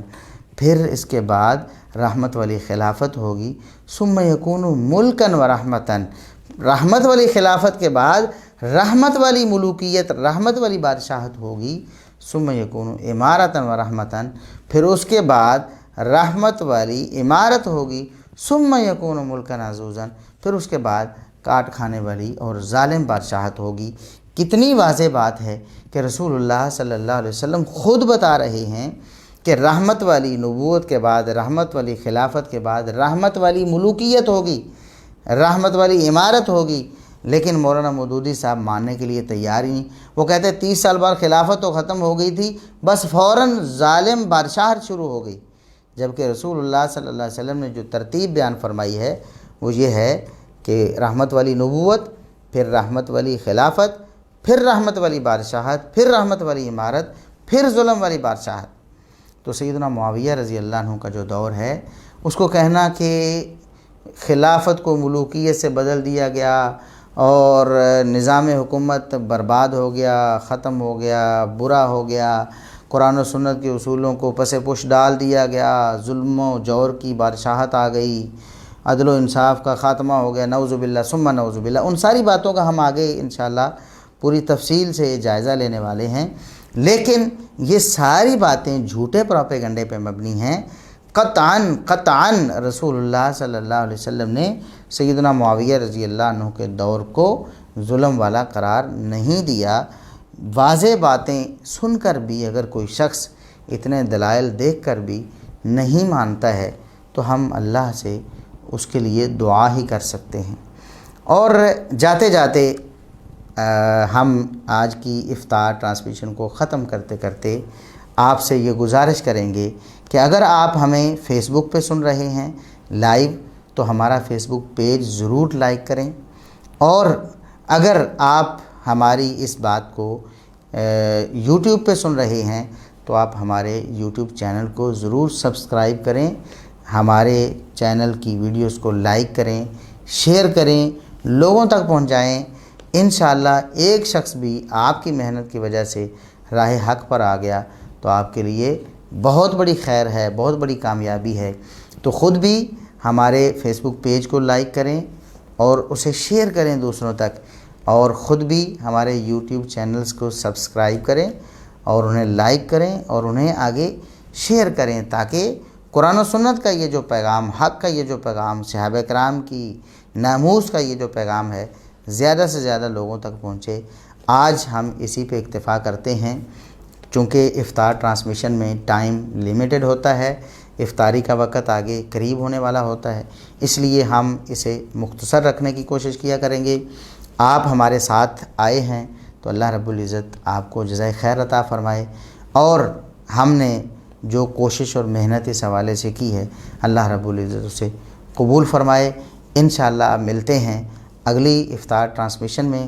پھر اس کے بعد رحمت والی خلافت ہوگی، ثم یکون ملکا و رحمتا، رحمت والی خلافت کے بعد رحمت والی ملوکیت، رحمت والی بادشاہت ہوگی، ثم یکون امارتا و رحمتا، پھر اس کے بعد رحمت والی امارت ہوگی، ثم یکون ملکا عزوزا، پھر اس کے بعد کاٹ کھانے والی اور ظالم بادشاہت ہوگی۔ کتنی واضح بات ہے کہ رسول اللہ صلی اللہ علیہ وسلم خود بتا رہے ہیں کہ رحمت والی نبوت کے بعد رحمت والی خلافت کے بعد رحمت والی ملوکیت ہوگی، رحمت والی امارت ہوگی، لیکن مولانا مودودی صاحب ماننے کے لیے تیار ہی نہیں۔ وہ کہتے ہیں 30 سال بعد خلافت تو ختم ہو گئی تھی، بس فوراً ظالم بادشاہت شروع ہو گئی، جبکہ رسول اللہ صلی اللہ علیہ وسلم نے جو ترتیب بیان فرمائی ہے وہ یہ ہے کہ رحمت والی نبوت، پھر رحمت والی خلافت، پھر رحمت والی بادشاہت، پھر رحمت والی امارت، پھر ظلم والی بادشاہت۔ تو سیدنا معاویہ رضی اللہ عنہ کا جو دور ہے، اس کو کہنا کہ خلافت کو ملوکیت سے بدل دیا گیا اور نظام حکومت برباد ہو گیا، ختم ہو گیا، برا ہو گیا، قرآن و سنت کے اصولوں کو پس پش ڈال دیا گیا، ظلم و جور کی بادشاہت آ گئی، عدل و انصاف کا خاتمہ ہو گیا، نعوذ باللہ ثم نعوذ باللہ، ان ساری باتوں کا ہم آگے انشاءاللہ پوری تفصیل سے جائزہ لینے والے ہیں۔ لیکن یہ ساری باتیں جھوٹے پروپیگنڈے پہ مبنی ہیں۔ قطعاً رسول اللہ صلی اللہ علیہ وسلم نے سیدنا معاویہ رضی اللہ عنہ کے دور کو ظلم والا قرار نہیں دیا۔ واضح باتیں سن کر بھی اگر کوئی شخص اتنے دلائل دیکھ کر بھی نہیں مانتا ہے تو ہم اللہ سے اس کے لیے دعا ہی کر سکتے ہیں۔ اور جاتے جاتے ہم آج کی افطار ٹرانسمیشن کو ختم کرتے کرتے آپ سے یہ گزارش کریں گے کہ اگر آپ ہمیں فیس بک پہ سن رہے ہیں لائیو تو ہمارا فیس بک پیج ضرور لائک کریں، اور اگر آپ ہماری اس بات کو یوٹیوب پہ سن رہے ہیں تو آپ ہمارے یوٹیوب چینل کو ضرور سبسکرائب کریں، ہمارے چینل کی ویڈیوز کو لائک کریں، شیئر کریں، لوگوں تک پہنچائیں۔ انشاءاللہ ایک شخص بھی آپ کی محنت کی وجہ سے راہ حق پر آ گیا تو آپ کے لیے بہت بڑی خیر ہے، بہت بڑی کامیابی ہے۔ تو خود بھی ہمارے فیس بک پیج کو لائک کریں اور اسے شیئر کریں دوسروں تک، اور خود بھی ہمارے یوٹیوب چینلز کو سبسکرائب کریں اور انہیں لائک کریں اور انہیں آگے شیئر کریں، تاکہ قرآن و سنت کا یہ جو پیغام، حق کا یہ جو پیغام، صحابہ کرام کی ناموس کا یہ جو پیغام ہے زیادہ سے زیادہ لوگوں تک پہنچے۔ آج ہم اسی پہ اکتفا کرتے ہیں، چونکہ افطار ٹرانسمیشن میں ٹائم لیمیٹڈ ہوتا ہے، افطاری کا وقت آگے قریب ہونے والا ہوتا ہے، اس لیے ہم اسے مختصر رکھنے کی کوشش کیا کریں گے۔ آپ ہمارے ساتھ آئے ہیں تو اللہ رب العزت آپ کو جزائے خیر عطا فرمائے، اور ہم نے جو کوشش اور محنت اس حوالے سے کی ہے اللہ رب العزت اسے قبول فرمائے۔ انشاءاللہ آپ ملتے ہیں اگلی افطار ٹرانسمیشن میں۔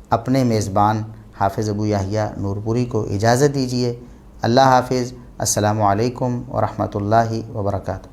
اپنے میزبان حافظ ابو یحییٰ نور پوری کو اجازت دیجیے۔ اللہ حافظ۔ السلام علیکم ورحمۃ اللہ وبرکاتہ۔